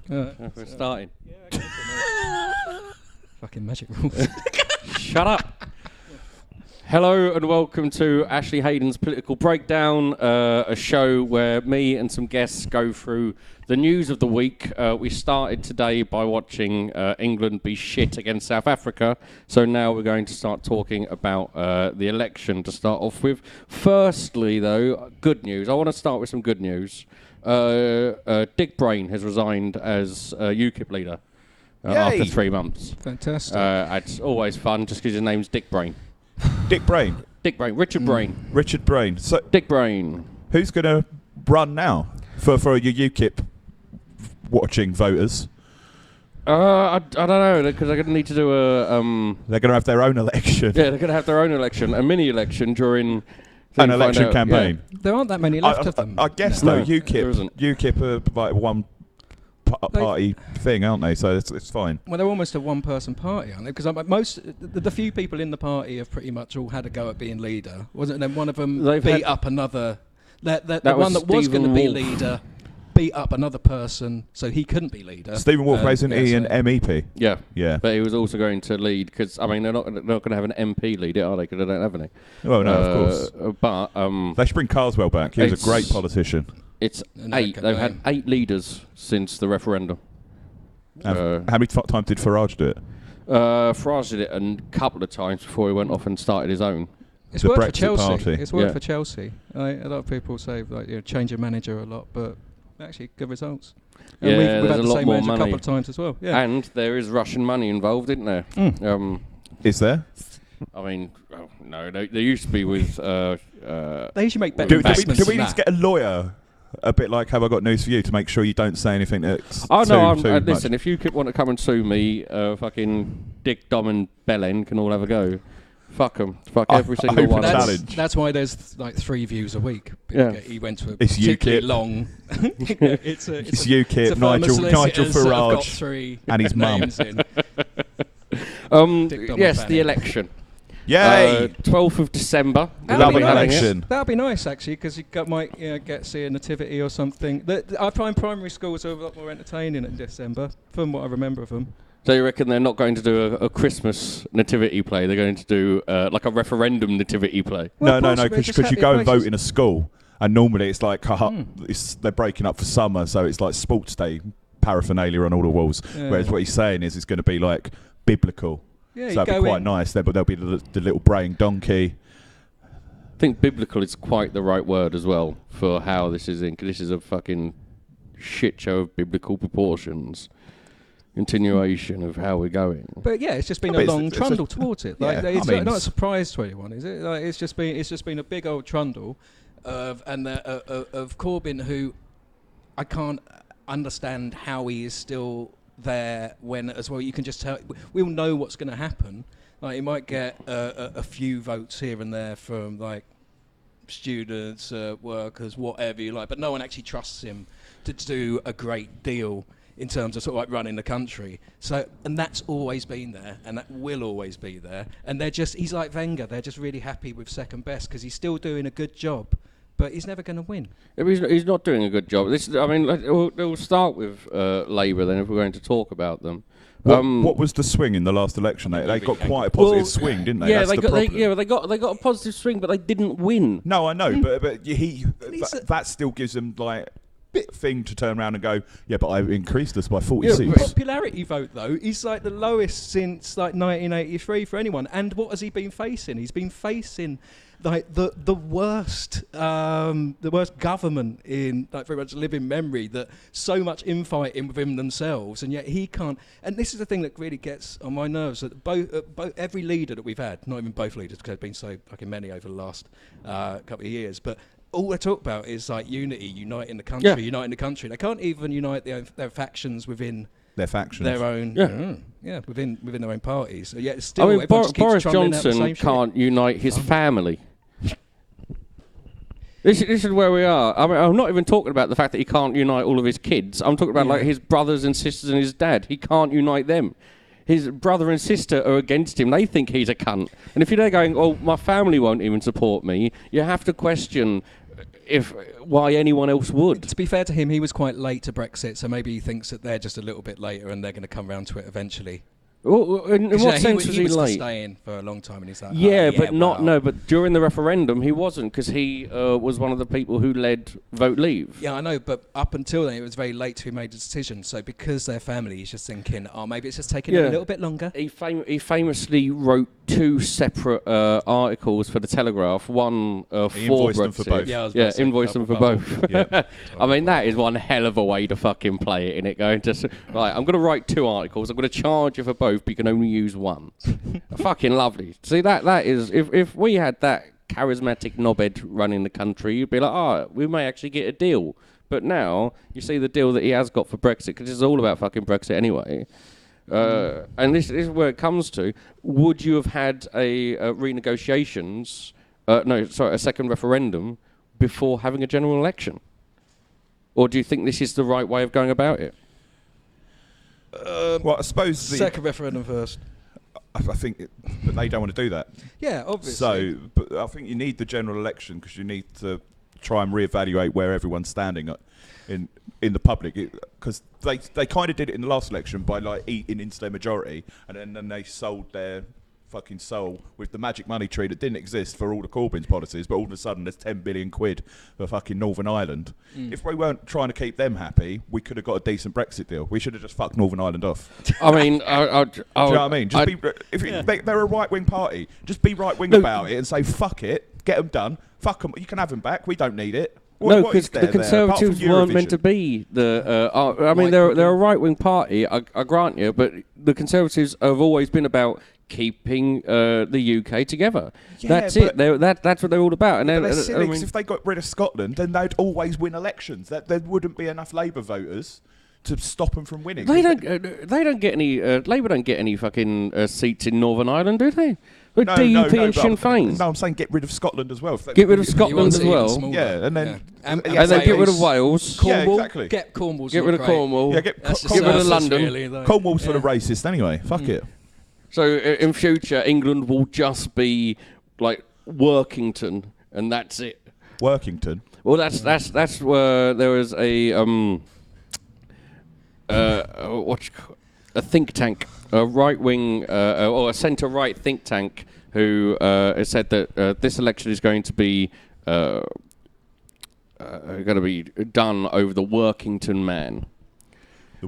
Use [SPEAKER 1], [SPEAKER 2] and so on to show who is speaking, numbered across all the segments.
[SPEAKER 1] We're starting.
[SPEAKER 2] Fucking magic rules.
[SPEAKER 1] Shut up. Hello and welcome to Ashley Haden's Political Breakdown, a show where me and some guests go through the news of the week. We started today by watching England be shit against South Africa, so now we're going to start talking about the election to start off with. Firstly, though, good news. I want to start with some good news. Dick Brain has resigned as UKIP leader after 3 months.
[SPEAKER 2] Fantastic.
[SPEAKER 1] It's always fun just because his name's Dick Brain.
[SPEAKER 3] Dick Brain.
[SPEAKER 1] Dick Brain. Richard Brain.
[SPEAKER 3] Richard Brain. So
[SPEAKER 1] Dick Brain.
[SPEAKER 3] who's going to run now for your UKIP watching voters?
[SPEAKER 1] I don't know, because they're going to need to do a...
[SPEAKER 3] They're going to have their own election.
[SPEAKER 1] Yeah, they're going to have their own election, a mini-election during...
[SPEAKER 3] An election campaign.
[SPEAKER 1] Yeah.
[SPEAKER 2] There aren't that many left of them.
[SPEAKER 3] I guess,
[SPEAKER 1] No,
[SPEAKER 3] though,
[SPEAKER 1] there isn't.
[SPEAKER 3] UKIP are like one party thing, aren't they? So it's fine.
[SPEAKER 2] Well, they're almost a one-person party, aren't they? Because the few people in the party have pretty much all had a go at being leader, wasn't it? And then one of them beat up another... The one that was going to be leader beat up another person, so he couldn't be leader.
[SPEAKER 3] Stephen Wolf, isn't he an MEP?
[SPEAKER 1] Yeah.
[SPEAKER 3] Yeah.
[SPEAKER 1] But he was also going to lead, because, I mean, they're not going to have an MP lead it, are they? Because they don't have any.
[SPEAKER 3] Well, no, of course.
[SPEAKER 1] But...
[SPEAKER 3] they should bring Carswell back. He was a great politician.
[SPEAKER 1] It's 8. They've had 8 leaders since the referendum.
[SPEAKER 3] How many times did Farage do it?
[SPEAKER 1] Farage did it a couple of times before he went off and started his own.
[SPEAKER 2] It's
[SPEAKER 3] The
[SPEAKER 2] worked for
[SPEAKER 3] Brexit
[SPEAKER 2] Chelsea.
[SPEAKER 3] party.
[SPEAKER 2] It's worked
[SPEAKER 1] Yeah.
[SPEAKER 2] for Chelsea. A lot of people say change your manager a lot, but actually good results. And
[SPEAKER 1] Yeah,
[SPEAKER 2] we've
[SPEAKER 1] there's
[SPEAKER 2] had
[SPEAKER 1] a
[SPEAKER 2] the
[SPEAKER 1] lot
[SPEAKER 2] same
[SPEAKER 1] more
[SPEAKER 2] manager a
[SPEAKER 1] money.
[SPEAKER 2] couple of times as well. Yeah.
[SPEAKER 1] And there is Russian money involved, isn't there?
[SPEAKER 3] Is there?
[SPEAKER 1] I mean, no, there used to be with...
[SPEAKER 2] They usually make better
[SPEAKER 3] Do
[SPEAKER 2] investments
[SPEAKER 3] we
[SPEAKER 2] than
[SPEAKER 3] need to
[SPEAKER 2] that.
[SPEAKER 3] get a lawyer? A bit like Have I Got News For You to make sure you don't say anything that's
[SPEAKER 1] Oh, no,
[SPEAKER 3] too much.
[SPEAKER 1] listen, if you could want to come and sue me, fucking Dick, Dom and Belen can all have a go. Fuck them. Fuck every single
[SPEAKER 3] open
[SPEAKER 1] one.
[SPEAKER 3] challenge.
[SPEAKER 2] That's why there's like 3 views a week.
[SPEAKER 1] Yeah.
[SPEAKER 2] He went to a
[SPEAKER 3] It's
[SPEAKER 2] particularly
[SPEAKER 3] UKIP.
[SPEAKER 2] long...
[SPEAKER 3] It's
[SPEAKER 2] it's
[SPEAKER 3] UKIP,
[SPEAKER 2] a firm of
[SPEAKER 3] Nigel
[SPEAKER 2] solicitors that have got
[SPEAKER 3] Farage
[SPEAKER 2] 3
[SPEAKER 3] and his mum.
[SPEAKER 2] names in. Dick, Dom
[SPEAKER 1] Yes,
[SPEAKER 2] and
[SPEAKER 1] the
[SPEAKER 2] Belen.
[SPEAKER 1] election.
[SPEAKER 3] Yay!
[SPEAKER 1] 12th of December.
[SPEAKER 3] Lovely
[SPEAKER 2] nice.
[SPEAKER 3] election.
[SPEAKER 2] That'd be nice, actually, because you might get see a nativity or something. I find primary schools are a lot more entertaining in December, from what I remember of them.
[SPEAKER 1] So you reckon they're not going to do a Christmas nativity play? They're going to do like a referendum nativity play?
[SPEAKER 2] Well,
[SPEAKER 3] No,
[SPEAKER 2] possibly,
[SPEAKER 3] because
[SPEAKER 2] just
[SPEAKER 3] you go and
[SPEAKER 2] places.
[SPEAKER 3] vote in a school, and normally it's like they're breaking up for summer, so it's like sports day paraphernalia on all the walls.
[SPEAKER 2] Yeah.
[SPEAKER 3] Whereas what he's saying is it's going to be like biblical.
[SPEAKER 2] Yeah,
[SPEAKER 3] So
[SPEAKER 2] you
[SPEAKER 3] that'd be
[SPEAKER 2] go
[SPEAKER 3] quite
[SPEAKER 2] in.
[SPEAKER 3] nice. There'll be the little braying donkey.
[SPEAKER 1] I think biblical is quite the right word as well for how this is in. 'Cause this is a fucking shit show of biblical proportions. Continuation of how we're going.
[SPEAKER 2] But yeah, it's just been
[SPEAKER 3] No,
[SPEAKER 2] a
[SPEAKER 3] but
[SPEAKER 2] long
[SPEAKER 3] it's
[SPEAKER 2] trundle towards it. Like,
[SPEAKER 3] yeah,
[SPEAKER 2] it's
[SPEAKER 3] I mean,
[SPEAKER 2] not a surprise to anyone, is it? Like, it's just been a big old trundle of Corbyn, who I can't understand how he is still there when, as well, you can just tell we all know what's going to happen. Like, he might get a few votes here and there from like students, workers, whatever you like, but no one actually trusts him to do a great deal in terms of sort of like running the country. So, and that's always been there, and that will always be there. And he's like Wenger, they're just really happy with second best because he's still doing a good job, but he's never going to win.
[SPEAKER 1] He's not doing a good job. We'll start with Labour then if we're going to talk about them.
[SPEAKER 3] What was the swing in the last election? They got quite a positive swing, didn't they?
[SPEAKER 1] Yeah,
[SPEAKER 3] That's
[SPEAKER 1] they got a positive swing, but they didn't win.
[SPEAKER 3] No, I know, but that still gives them like bit thing to turn around and go, yeah, but I increased us by 40 seats.
[SPEAKER 2] Popularity vote though is like the lowest since like 1983 for anyone. And what has he been facing? He's been facing like the worst government in like very much living memory. That so much infighting within themselves, and yet he can't. And this is the thing that really gets on my nerves. That every leader that we've had, not even both leaders, because there's been so fucking many over the last couple of years, but all they talk about is like unity, uniting the country. They can't even unite their factions within
[SPEAKER 3] Their factions.
[SPEAKER 2] their own, within their own parties. So yet still,
[SPEAKER 1] I mean,
[SPEAKER 2] everyone just keeps
[SPEAKER 1] Boris
[SPEAKER 2] trundling out the
[SPEAKER 1] Johnson
[SPEAKER 2] same shit.
[SPEAKER 1] can't unite his family. This is where we are. I mean, I'm not even talking about the fact that he can't unite all of his kids. I'm talking about like his brothers and sisters and his dad. He can't unite them. His brother and sister are against him. They think he's a cunt. And if you're there going, oh, my family won't even support me, you have to question, if why anyone else would.
[SPEAKER 2] To be fair to him, he was quite late to Brexit, so maybe he thinks that they're just a little bit later and they're going to come around to it eventually.
[SPEAKER 1] Well, in what sense was he
[SPEAKER 2] was
[SPEAKER 1] late?
[SPEAKER 2] staying for a long time, and he's like,
[SPEAKER 1] but during the referendum he wasn't, because he was one of the people who led Vote Leave.
[SPEAKER 2] Yeah, I know, but up until then it was very late to make a decision. So because they're family, he's just thinking, maybe it's just taking a little bit longer.
[SPEAKER 1] He famously wrote 2 separate articles for the Telegraph, one for
[SPEAKER 3] invoiced
[SPEAKER 1] Brexit.
[SPEAKER 3] them for both.
[SPEAKER 2] Yeah,
[SPEAKER 1] invoiced them for both.
[SPEAKER 3] Yeah.
[SPEAKER 1] I mean, that is one hell of a way to fucking play it, innit? Going to right, I'm going to write 2 articles. I'm going to charge you for both, but you can only use one. Fucking lovely. See, that is, if we had that charismatic knobhead running the country, you'd be like, we may actually get a deal. But now you see the deal that he has got for Brexit, because it's all about fucking Brexit anyway. And this is where it comes to. Would you have had a renegotiations? A second referendum before having a general election, or do you think this is the right way of going about it?
[SPEAKER 3] Well, I suppose the
[SPEAKER 2] second referendum first.
[SPEAKER 3] I think, but they don't want to do that.
[SPEAKER 2] Yeah, obviously.
[SPEAKER 3] So, but I think you need the general election because you need to try and reevaluate where everyone's standing in the public, because they kind of did it in the last election by like eating into their majority, and then they sold their fucking soul with the magic money tree that didn't exist for all the Corbyn's policies, but all of a sudden there's 10 billion quid for fucking Northern Ireland. If we weren't trying to keep them happy, we could have got a decent Brexit deal. We should have just fucked Northern Ireland off.
[SPEAKER 1] I mean,
[SPEAKER 3] do you know what I mean? They're a right-wing party. Just be right-wing about it and say, fuck it, get them done, fuck them, you can have them back, we don't need it.
[SPEAKER 1] No, because the Conservatives weren't meant to be the... I mean, they're a right-wing party, I grant you, but the Conservatives have always been about keeping the UK together.
[SPEAKER 3] Yeah,
[SPEAKER 1] that's it. That's what they're all about. And
[SPEAKER 3] they're silly, 'cause if they got rid of Scotland, then they'd always win elections. There wouldn't be enough Labour voters to stop them from winning.
[SPEAKER 1] They don't get any... Labour don't get any fucking seats in Northern Ireland, do they? But DUP and Sinn Féin.
[SPEAKER 3] No, I'm saying get rid of Scotland as well.
[SPEAKER 1] Get rid of Scotland as well.
[SPEAKER 3] Yeah, and then...
[SPEAKER 1] And then get rid of Wales.
[SPEAKER 2] Cornwall.
[SPEAKER 3] Yeah, exactly.
[SPEAKER 2] Get Cornwall.
[SPEAKER 1] Get rid of Cornwall.
[SPEAKER 3] Yeah, get
[SPEAKER 1] rid of London.
[SPEAKER 2] Really,
[SPEAKER 3] Cornwall's for the racist anyway. Fuck it.
[SPEAKER 1] So in future, England will just be like Workington, and that's it.
[SPEAKER 3] Workington?
[SPEAKER 1] Well, that's where there was a think tank, a right-wing or a centre-right think tank who has said that this election is going to be done over the Workington man.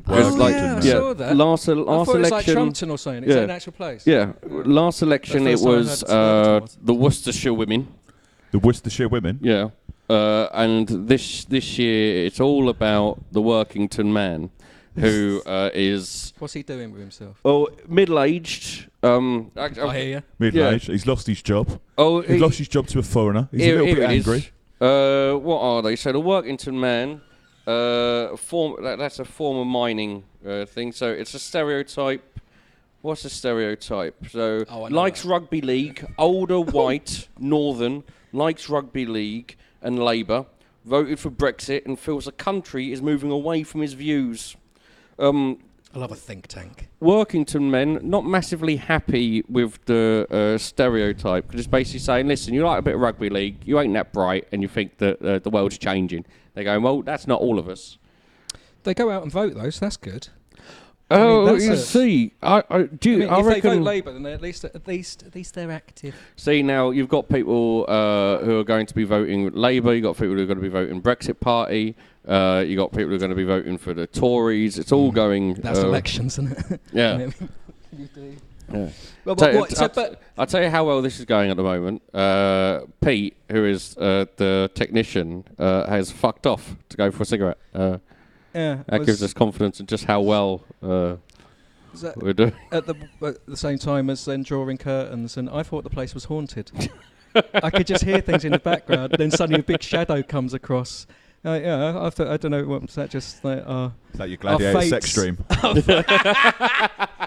[SPEAKER 2] I saw that.
[SPEAKER 1] Last
[SPEAKER 2] I thought
[SPEAKER 1] election,
[SPEAKER 2] it was like Trumpton or something. It's an actual place.
[SPEAKER 1] Yeah, last election it was the Worcestershire women.
[SPEAKER 3] The Worcestershire women?
[SPEAKER 1] Yeah, and this year it's all about the Workington man, who is...
[SPEAKER 2] What's he doing with himself?
[SPEAKER 1] Oh, middle-aged.
[SPEAKER 2] I hear you.
[SPEAKER 3] Middle-aged. He's lost his job.
[SPEAKER 1] Oh,
[SPEAKER 3] he's lost his job to a foreigner. He's a little bit angry.
[SPEAKER 1] What are they? So the Workington man... that's a former mining thing. So it's a stereotype. What's a stereotype? So likes rugby league, older, white, northern, likes rugby league and Labour, voted for Brexit and feels the country is moving away from his views.
[SPEAKER 2] I love a think tank.
[SPEAKER 1] Workington men not massively happy with the stereotype, because it's basically saying, listen, you like a bit of rugby league, you ain't that bright, and you think that the world's changing. They're going, well, that's not all of us.
[SPEAKER 2] They go out and vote, though, so that's good.
[SPEAKER 1] Oh, you see, I
[SPEAKER 2] if
[SPEAKER 1] reckon
[SPEAKER 2] they vote Labour, then at least they're active.
[SPEAKER 1] See, now you've got people who are going to be voting Labour. You've got people who are going to be voting Brexit Party. You got people who are going to be voting for the Tories. It's all going.
[SPEAKER 2] That's elections, isn't it?
[SPEAKER 1] Yeah.
[SPEAKER 2] You do.
[SPEAKER 1] Yeah.
[SPEAKER 2] I'll
[SPEAKER 1] tell you how well this is going at the moment. Pete, who is the technician, has fucked off to go for a cigarette. That gives us confidence in just how well we're doing.
[SPEAKER 2] At the same time as then drawing curtains, and I thought the place was haunted. I could just hear things in the background, then suddenly a big shadow comes across. I don't know, was that just like
[SPEAKER 3] is that your gladiator sex dream?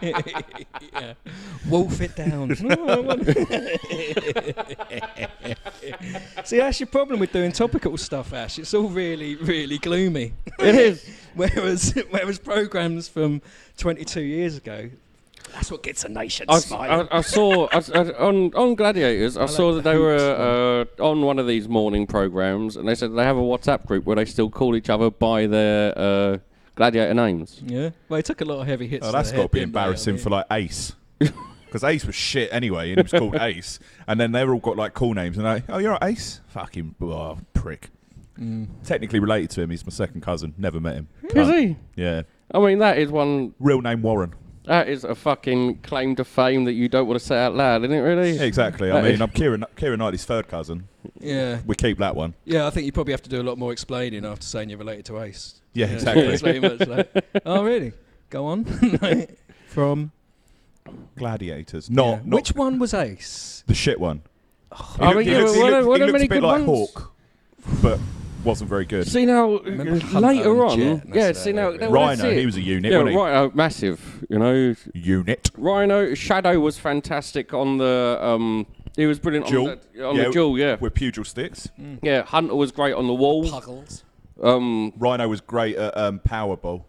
[SPEAKER 2] Yeah. Wolf it down. See, that's your problem with doing topical stuff, Ash. It's all really, really gloomy.
[SPEAKER 1] It is.
[SPEAKER 2] Whereas programs from 22 years ago, That's what gets a nation
[SPEAKER 1] I
[SPEAKER 2] smiling.
[SPEAKER 1] saw on Gladiators. I saw that they were on one of these morning programs, and they said they have a WhatsApp group where they still call each other by their gladiator names.
[SPEAKER 2] Yeah. Well, he took a lot of heavy hits.
[SPEAKER 3] Oh, that's got to be embarrassing for like Ace. Because Ace was shit anyway, and it was called Ace. And then they've all got like cool names. And oh, you're right, Ace? Fucking prick. Technically related to him. He's my second cousin. Never met him.
[SPEAKER 1] Is he?
[SPEAKER 3] Yeah.
[SPEAKER 1] I mean, that is one.
[SPEAKER 3] Real name Warren.
[SPEAKER 1] That is a fucking claim to fame that you don't want to say out loud, isn't it? Really?
[SPEAKER 3] Yeah, exactly. I mean, I'm Kieran Knightley's third cousin.
[SPEAKER 2] Yeah.
[SPEAKER 3] We keep that one.
[SPEAKER 2] Yeah, I think you probably have to do a lot more explaining after saying you're related to Ace.
[SPEAKER 3] Yeah, exactly.
[SPEAKER 2] It's very much like, oh, really? Go on. From
[SPEAKER 3] Gladiators. Not
[SPEAKER 2] Which one was Ace?
[SPEAKER 3] the shit one.
[SPEAKER 1] I mean,
[SPEAKER 3] He
[SPEAKER 1] what are
[SPEAKER 3] looks
[SPEAKER 1] many
[SPEAKER 3] a bit
[SPEAKER 1] good
[SPEAKER 3] like
[SPEAKER 1] ones?
[SPEAKER 3] Hawk, but wasn't very good.
[SPEAKER 1] See now,
[SPEAKER 2] Remember Hunter
[SPEAKER 1] later
[SPEAKER 2] and
[SPEAKER 1] on,
[SPEAKER 2] Jet,
[SPEAKER 1] yeah.
[SPEAKER 2] that's
[SPEAKER 1] See now,
[SPEAKER 2] it.
[SPEAKER 1] that's
[SPEAKER 3] Rhino,
[SPEAKER 1] it.
[SPEAKER 3] he was a unit,
[SPEAKER 1] Yeah,
[SPEAKER 3] wasn't he?
[SPEAKER 1] Rhino, massive. You know,
[SPEAKER 3] Unit.
[SPEAKER 1] Rhino Shadow was fantastic on the. He was brilliant
[SPEAKER 3] Duel.
[SPEAKER 1] on the duel. Yeah,
[SPEAKER 3] With pugil sticks.
[SPEAKER 1] yeah. Hunter was great on the wall.
[SPEAKER 2] Puggles.
[SPEAKER 3] Rhino was great at Powerball.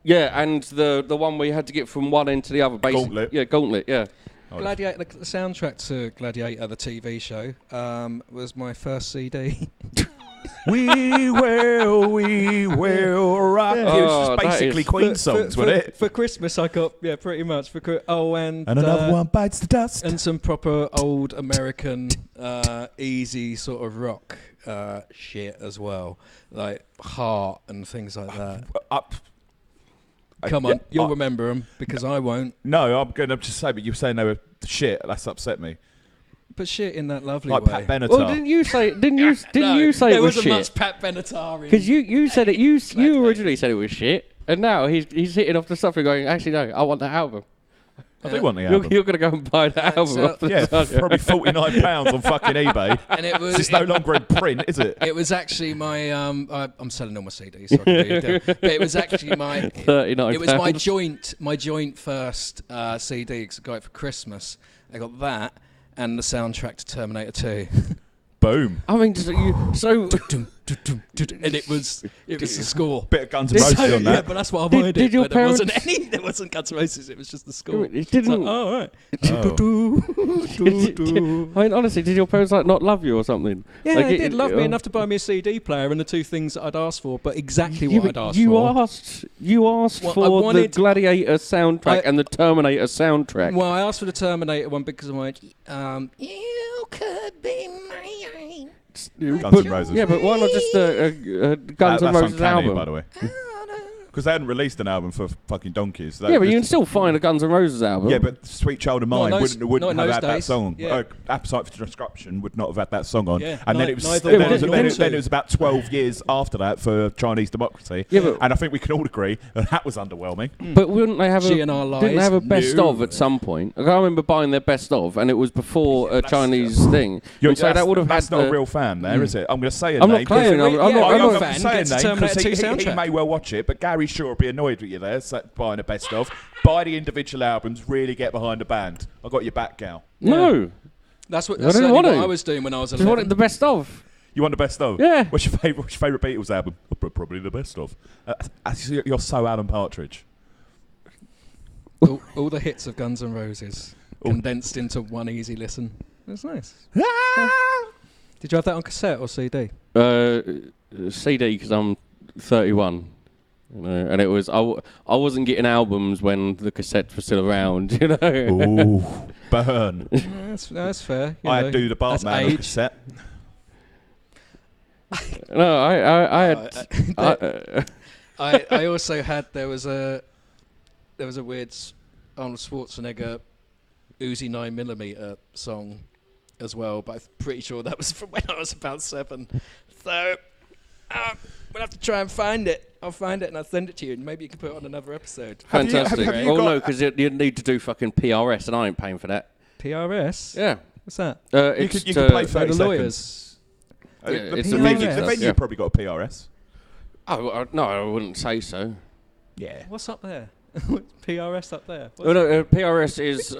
[SPEAKER 1] Yeah, and the one where you had to get from one end to the other, basically.
[SPEAKER 3] Gauntlet.
[SPEAKER 1] Yeah, Gauntlet. Yeah.
[SPEAKER 2] Gladiator, the soundtrack to Gladiator, the TV show, was my first CD.
[SPEAKER 3] we will rock.
[SPEAKER 1] Yeah.
[SPEAKER 3] It was
[SPEAKER 1] Oh,
[SPEAKER 3] just basically Queen songs, wasn't it?
[SPEAKER 2] For Christmas, I got pretty much. And
[SPEAKER 3] another one bites the dust.
[SPEAKER 2] and some proper old American easy sort of rock shit as well, like Heart and things like that.
[SPEAKER 3] Up.
[SPEAKER 2] Come on, you'll remember them because I won't.
[SPEAKER 3] No, I'm going to just say, but you were saying they were shit. That's upset me.
[SPEAKER 2] But shit in that lovely
[SPEAKER 3] Like
[SPEAKER 2] way.
[SPEAKER 3] Pat Benatar.
[SPEAKER 1] Well, didn't you say? Didn't you say
[SPEAKER 2] there
[SPEAKER 1] it was
[SPEAKER 2] wasn't
[SPEAKER 1] shit?
[SPEAKER 2] much Pat Benatar in.
[SPEAKER 1] Because you said it. You originally said it was shit, and now he's hitting off the stuff and going. Actually, no, I want that album.
[SPEAKER 3] I do want the album.
[SPEAKER 1] You're going to go and buy that album.
[SPEAKER 2] so-
[SPEAKER 1] off the
[SPEAKER 3] Yeah,
[SPEAKER 1] side.
[SPEAKER 3] probably £49 on fucking eBay.
[SPEAKER 2] And it was
[SPEAKER 3] It's no longer in print, is it?
[SPEAKER 2] It was actually my I'm selling all my CDs, so I can do it. But it was actually my
[SPEAKER 1] £39.
[SPEAKER 2] It was my joint first CD because I got it for Christmas. I got that and the soundtrack to Terminator 2.
[SPEAKER 3] Boom.
[SPEAKER 1] I mean, so
[SPEAKER 2] And it was the score.
[SPEAKER 3] Bit of Guns N' Roses on
[SPEAKER 2] Yeah,
[SPEAKER 3] that.
[SPEAKER 2] but that's what I
[SPEAKER 1] Did-
[SPEAKER 2] wanted.
[SPEAKER 1] did your
[SPEAKER 2] But there wasn't
[SPEAKER 1] parents-
[SPEAKER 2] there wasn't Guns N' Roses. It was just the score.
[SPEAKER 1] It didn't.
[SPEAKER 2] It's like, oh, right.
[SPEAKER 1] I mean, honestly, did your parents like not love you or something?
[SPEAKER 2] Yeah,
[SPEAKER 1] Like,
[SPEAKER 2] they did love me enough to buy me a CD player and the two things that I'd asked for, but exactly what I'd asked for.
[SPEAKER 1] You asked
[SPEAKER 2] Well, I
[SPEAKER 1] for the
[SPEAKER 2] wanted-
[SPEAKER 1] Gladiator soundtrack and the Terminator soundtrack.
[SPEAKER 2] Well, I asked for the Terminator one because I went, you could be mine.
[SPEAKER 3] Guns N' Roses.
[SPEAKER 1] Yeah, but why not just a Guns N'
[SPEAKER 3] That's
[SPEAKER 1] Roses
[SPEAKER 3] uncanny,
[SPEAKER 1] album?
[SPEAKER 3] by the way. Because they hadn't released an album for fucking donkeys.
[SPEAKER 1] Yeah, but you can still find a Guns N' Roses album.
[SPEAKER 3] Yeah, but Sweet Child of
[SPEAKER 2] Not
[SPEAKER 3] Mine
[SPEAKER 2] in those-
[SPEAKER 3] wouldn't
[SPEAKER 2] not in
[SPEAKER 3] have
[SPEAKER 2] those
[SPEAKER 3] had that
[SPEAKER 2] days.
[SPEAKER 3] song.
[SPEAKER 2] Yeah.
[SPEAKER 3] Appetite for Destruction would not have had that song on.
[SPEAKER 2] Yeah,
[SPEAKER 3] And then it was
[SPEAKER 2] neither
[SPEAKER 3] then
[SPEAKER 2] one
[SPEAKER 3] it was-
[SPEAKER 2] nor
[SPEAKER 3] then
[SPEAKER 2] two.
[SPEAKER 3] it- then it was about 12 years after that for Chinese Democracy.
[SPEAKER 1] Yeah, but-
[SPEAKER 3] and I think we can all agree that was underwhelming.
[SPEAKER 1] But wouldn't they have
[SPEAKER 2] She and our
[SPEAKER 1] didn't they
[SPEAKER 2] lies.
[SPEAKER 1] have a best
[SPEAKER 3] No.
[SPEAKER 1] of at some point? Like, I remember buying their best of, and it was before a Chinese thing. And so that would have
[SPEAKER 3] That's
[SPEAKER 1] had
[SPEAKER 3] not
[SPEAKER 1] the,
[SPEAKER 3] a real fan there, is it? I'm going to say a
[SPEAKER 1] I'm
[SPEAKER 3] name.
[SPEAKER 1] not claiming. I'm
[SPEAKER 2] Yeah,
[SPEAKER 1] not.
[SPEAKER 2] I'm
[SPEAKER 1] I'm
[SPEAKER 2] not
[SPEAKER 1] not
[SPEAKER 2] fan.
[SPEAKER 3] saying
[SPEAKER 2] Gets the
[SPEAKER 3] name because
[SPEAKER 2] Terminator 2
[SPEAKER 3] he
[SPEAKER 2] soundtrack.
[SPEAKER 3] may well watch it, but Gary Shaw will be annoyed with you there buying a best of. Buy the individual albums, really get behind the band. I got your back, gal.
[SPEAKER 1] No,
[SPEAKER 2] That's what
[SPEAKER 1] I didn't
[SPEAKER 2] certainly
[SPEAKER 1] want
[SPEAKER 2] what
[SPEAKER 1] to.
[SPEAKER 2] I was doing when I was
[SPEAKER 1] just wanted
[SPEAKER 2] 11.
[SPEAKER 1] the best of.
[SPEAKER 3] You want the best of?
[SPEAKER 1] Yeah.
[SPEAKER 3] What's your favourite Beatles album? Probably the best of. You're so Alan Partridge.
[SPEAKER 2] all the hits of Guns N' Roses condensed into one easy listen. That's nice. Did you have that on cassette or CD?
[SPEAKER 1] CD because I'm 31. You know, and it was I wasn't getting albums when the cassettes were still around. You know.
[SPEAKER 3] Ooh, burn.
[SPEAKER 2] That's fair. You
[SPEAKER 3] I
[SPEAKER 2] know,
[SPEAKER 3] had Do the
[SPEAKER 2] that's
[SPEAKER 3] Bartman on
[SPEAKER 2] age.
[SPEAKER 3] cassette.
[SPEAKER 1] No, I had.
[SPEAKER 2] I also had there was a weird Arnold Schwarzenegger Uzi 9mm song as well, but I'm pretty sure that was from when I was about 7. So we'll have to try and find it. I'll find it and I'll send it to you, and maybe you can put it on another episode.
[SPEAKER 1] Fantastic.
[SPEAKER 3] have you
[SPEAKER 1] Oh
[SPEAKER 3] got-
[SPEAKER 1] no, because you need to do fucking PRS, and I ain't paying for that.
[SPEAKER 2] PRS?
[SPEAKER 1] Yeah.
[SPEAKER 2] What's that?
[SPEAKER 3] You
[SPEAKER 1] It's
[SPEAKER 3] could play
[SPEAKER 2] The
[SPEAKER 3] 30 seconds.
[SPEAKER 2] lawyers.
[SPEAKER 1] Yeah,
[SPEAKER 3] the
[SPEAKER 1] it's
[SPEAKER 2] the
[SPEAKER 3] venue,
[SPEAKER 2] venue
[SPEAKER 3] the
[SPEAKER 2] stuff,
[SPEAKER 3] venue
[SPEAKER 1] yeah.
[SPEAKER 3] probably got a PRS.
[SPEAKER 1] Oh no, I wouldn't say so.
[SPEAKER 3] Yeah.
[SPEAKER 2] What's up there? PRS up there?
[SPEAKER 1] Oh, no, PRS is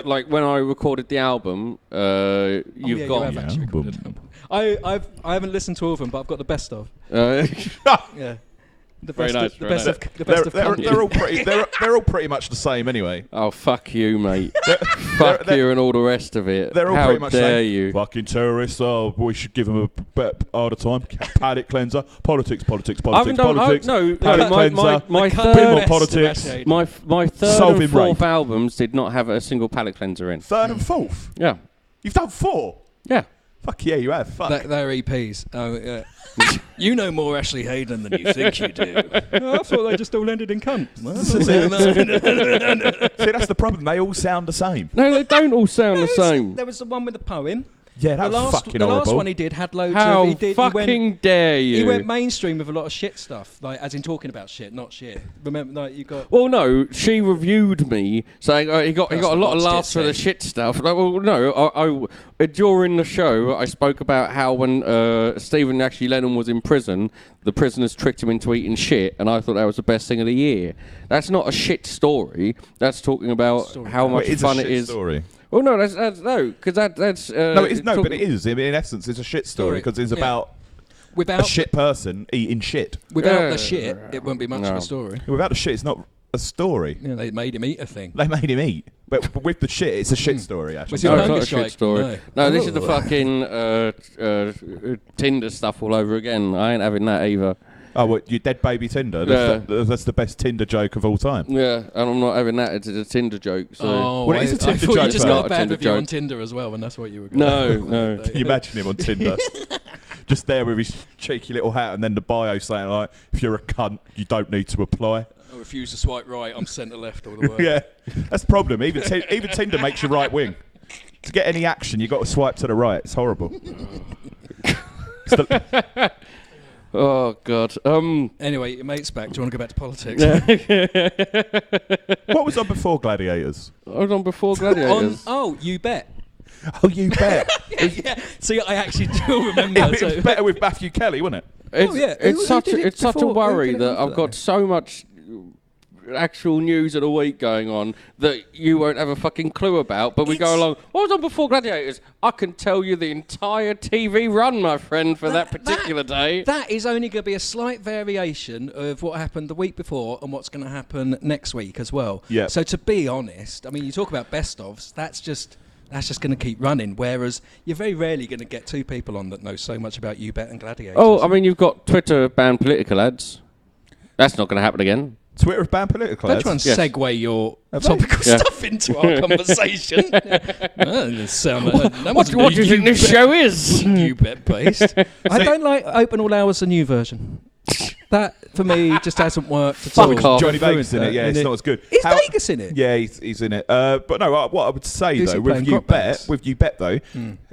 [SPEAKER 1] like when I recorded the album. You've got.
[SPEAKER 2] have actually recorded them. I haven't listened to all of them, but I've got the best of.
[SPEAKER 1] Uh,
[SPEAKER 2] Yeah. The
[SPEAKER 1] Very
[SPEAKER 2] best,
[SPEAKER 1] nice,
[SPEAKER 2] of, the
[SPEAKER 1] very
[SPEAKER 2] best
[SPEAKER 1] nice.
[SPEAKER 2] of the best of cunt.
[SPEAKER 3] They're all pretty much the same anyway.
[SPEAKER 1] Oh, fuck you, mate. Fuck you and all the rest of it.
[SPEAKER 3] They're all
[SPEAKER 1] How
[SPEAKER 3] pretty much the
[SPEAKER 1] dare
[SPEAKER 3] same.
[SPEAKER 1] you?
[SPEAKER 3] Fucking terrorists. Oh, we should give them a bit harder time. Palate cleanser. Politics.
[SPEAKER 1] I haven't done. No,
[SPEAKER 3] Palate
[SPEAKER 1] my
[SPEAKER 3] bit more
[SPEAKER 1] third,
[SPEAKER 3] politics.
[SPEAKER 1] my third
[SPEAKER 3] Solving
[SPEAKER 1] and fourth
[SPEAKER 3] rape.
[SPEAKER 1] albums did not have a single palate cleanser in.
[SPEAKER 3] Third and fourth.
[SPEAKER 1] Yeah,
[SPEAKER 3] You've done 4.
[SPEAKER 1] yeah.
[SPEAKER 3] Fuck yeah, you have. Fuck.
[SPEAKER 2] They're EPs. Oh, yeah. You know more Ashley Haden than you think you do. I thought they just all ended in cunt.
[SPEAKER 3] See, that's the problem. They all sound the same.
[SPEAKER 1] No, they don't all sound the same.
[SPEAKER 2] There was the one with the poem.
[SPEAKER 3] Yeah, that was fucking horrible.
[SPEAKER 2] The last one he did had loads
[SPEAKER 1] How
[SPEAKER 2] of...
[SPEAKER 1] fucking dare you?
[SPEAKER 2] He went mainstream with a lot of shit stuff, like as in talking about shit, not shit. Remember, like you got...
[SPEAKER 1] Well, no, she reviewed me saying he got a lot of laughs for the shit stuff. Like, well, no, I during the show I spoke about how when Stephen Ashley Lennon was in prison, the prisoners tricked him into eating shit, and I thought that was the best thing of the year. That's not a shit story. That's talking about how much fun it is.
[SPEAKER 3] Story.
[SPEAKER 1] Well, no, that's no, because that's
[SPEAKER 3] no, it is no, but it is. I mean, in essence, it's a shit story because it's about a shit person eating shit.
[SPEAKER 2] Without the shit, it wouldn't be much of a story.
[SPEAKER 3] Without the shit, it's not a story.
[SPEAKER 2] Yeah, they made him eat a thing.
[SPEAKER 3] They made him eat, but with the shit, it's a shit story. Actually,
[SPEAKER 1] no, it's not a shit story. No, this is the fucking Tinder stuff all over again. I ain't having that either.
[SPEAKER 3] Oh, what, you dead baby Tinder? That's the best Tinder joke of all time.
[SPEAKER 1] Yeah, and I'm not having that. It's a Tinder joke. So.
[SPEAKER 2] Oh,
[SPEAKER 3] well, it is a Tinder joke.
[SPEAKER 2] You just got a bad
[SPEAKER 1] Tinder
[SPEAKER 2] review
[SPEAKER 1] joke
[SPEAKER 2] on Tinder as well, and that's what you were going
[SPEAKER 1] No.
[SPEAKER 3] Can you imagine him on Tinder? Just there with his cheeky little hat and then the bio saying, like, if you're a cunt, you don't need to apply.
[SPEAKER 2] I refuse to swipe right, I'm centre left all the way.
[SPEAKER 3] Yeah, that's the problem. Even Tinder makes you right wing. To get any action, you've got to swipe to the right. It's horrible.
[SPEAKER 1] Oh, God.
[SPEAKER 2] Anyway, your mate's back. Do you want to go back to politics?
[SPEAKER 3] What was on before Gladiators?
[SPEAKER 1] I was on before Gladiators.
[SPEAKER 2] You bet.
[SPEAKER 3] Oh, you bet.
[SPEAKER 2] yeah. See, I actually do remember.
[SPEAKER 3] It was better with Matthew Kelly, wasn't it?
[SPEAKER 1] It's such a worry that I've got so much actual news of the week going on that you won't have a fucking clue about, but we go along, what was on before Gladiators? I can tell you the entire TV run, my friend, for that particular day.
[SPEAKER 2] That is only going to be a slight variation of what happened the week before and what's going to happen next week as well.
[SPEAKER 3] Yeah.
[SPEAKER 2] So to be honest, I mean, you talk about best-ofs, that's just going to keep running, whereas you're very rarely going to get two people on that know so much about You Bet and Gladiators.
[SPEAKER 1] Oh, I mean, you've got Twitter banned political ads. That's not going to happen again.
[SPEAKER 3] Twitter have banned political ads?
[SPEAKER 2] Don't try and segue your topical stuff into our conversation.
[SPEAKER 1] What do you think this show is?
[SPEAKER 2] You Bet based. I don't like Open All Hours, the new version. That, for me, just hasn't worked at all.
[SPEAKER 1] Fuck off.
[SPEAKER 3] Johnny Vegas in it, yeah, it's not as good.
[SPEAKER 2] Is Vegas in it?
[SPEAKER 3] Yeah, he's in it. But no, what I would say, though, with You Bet, though,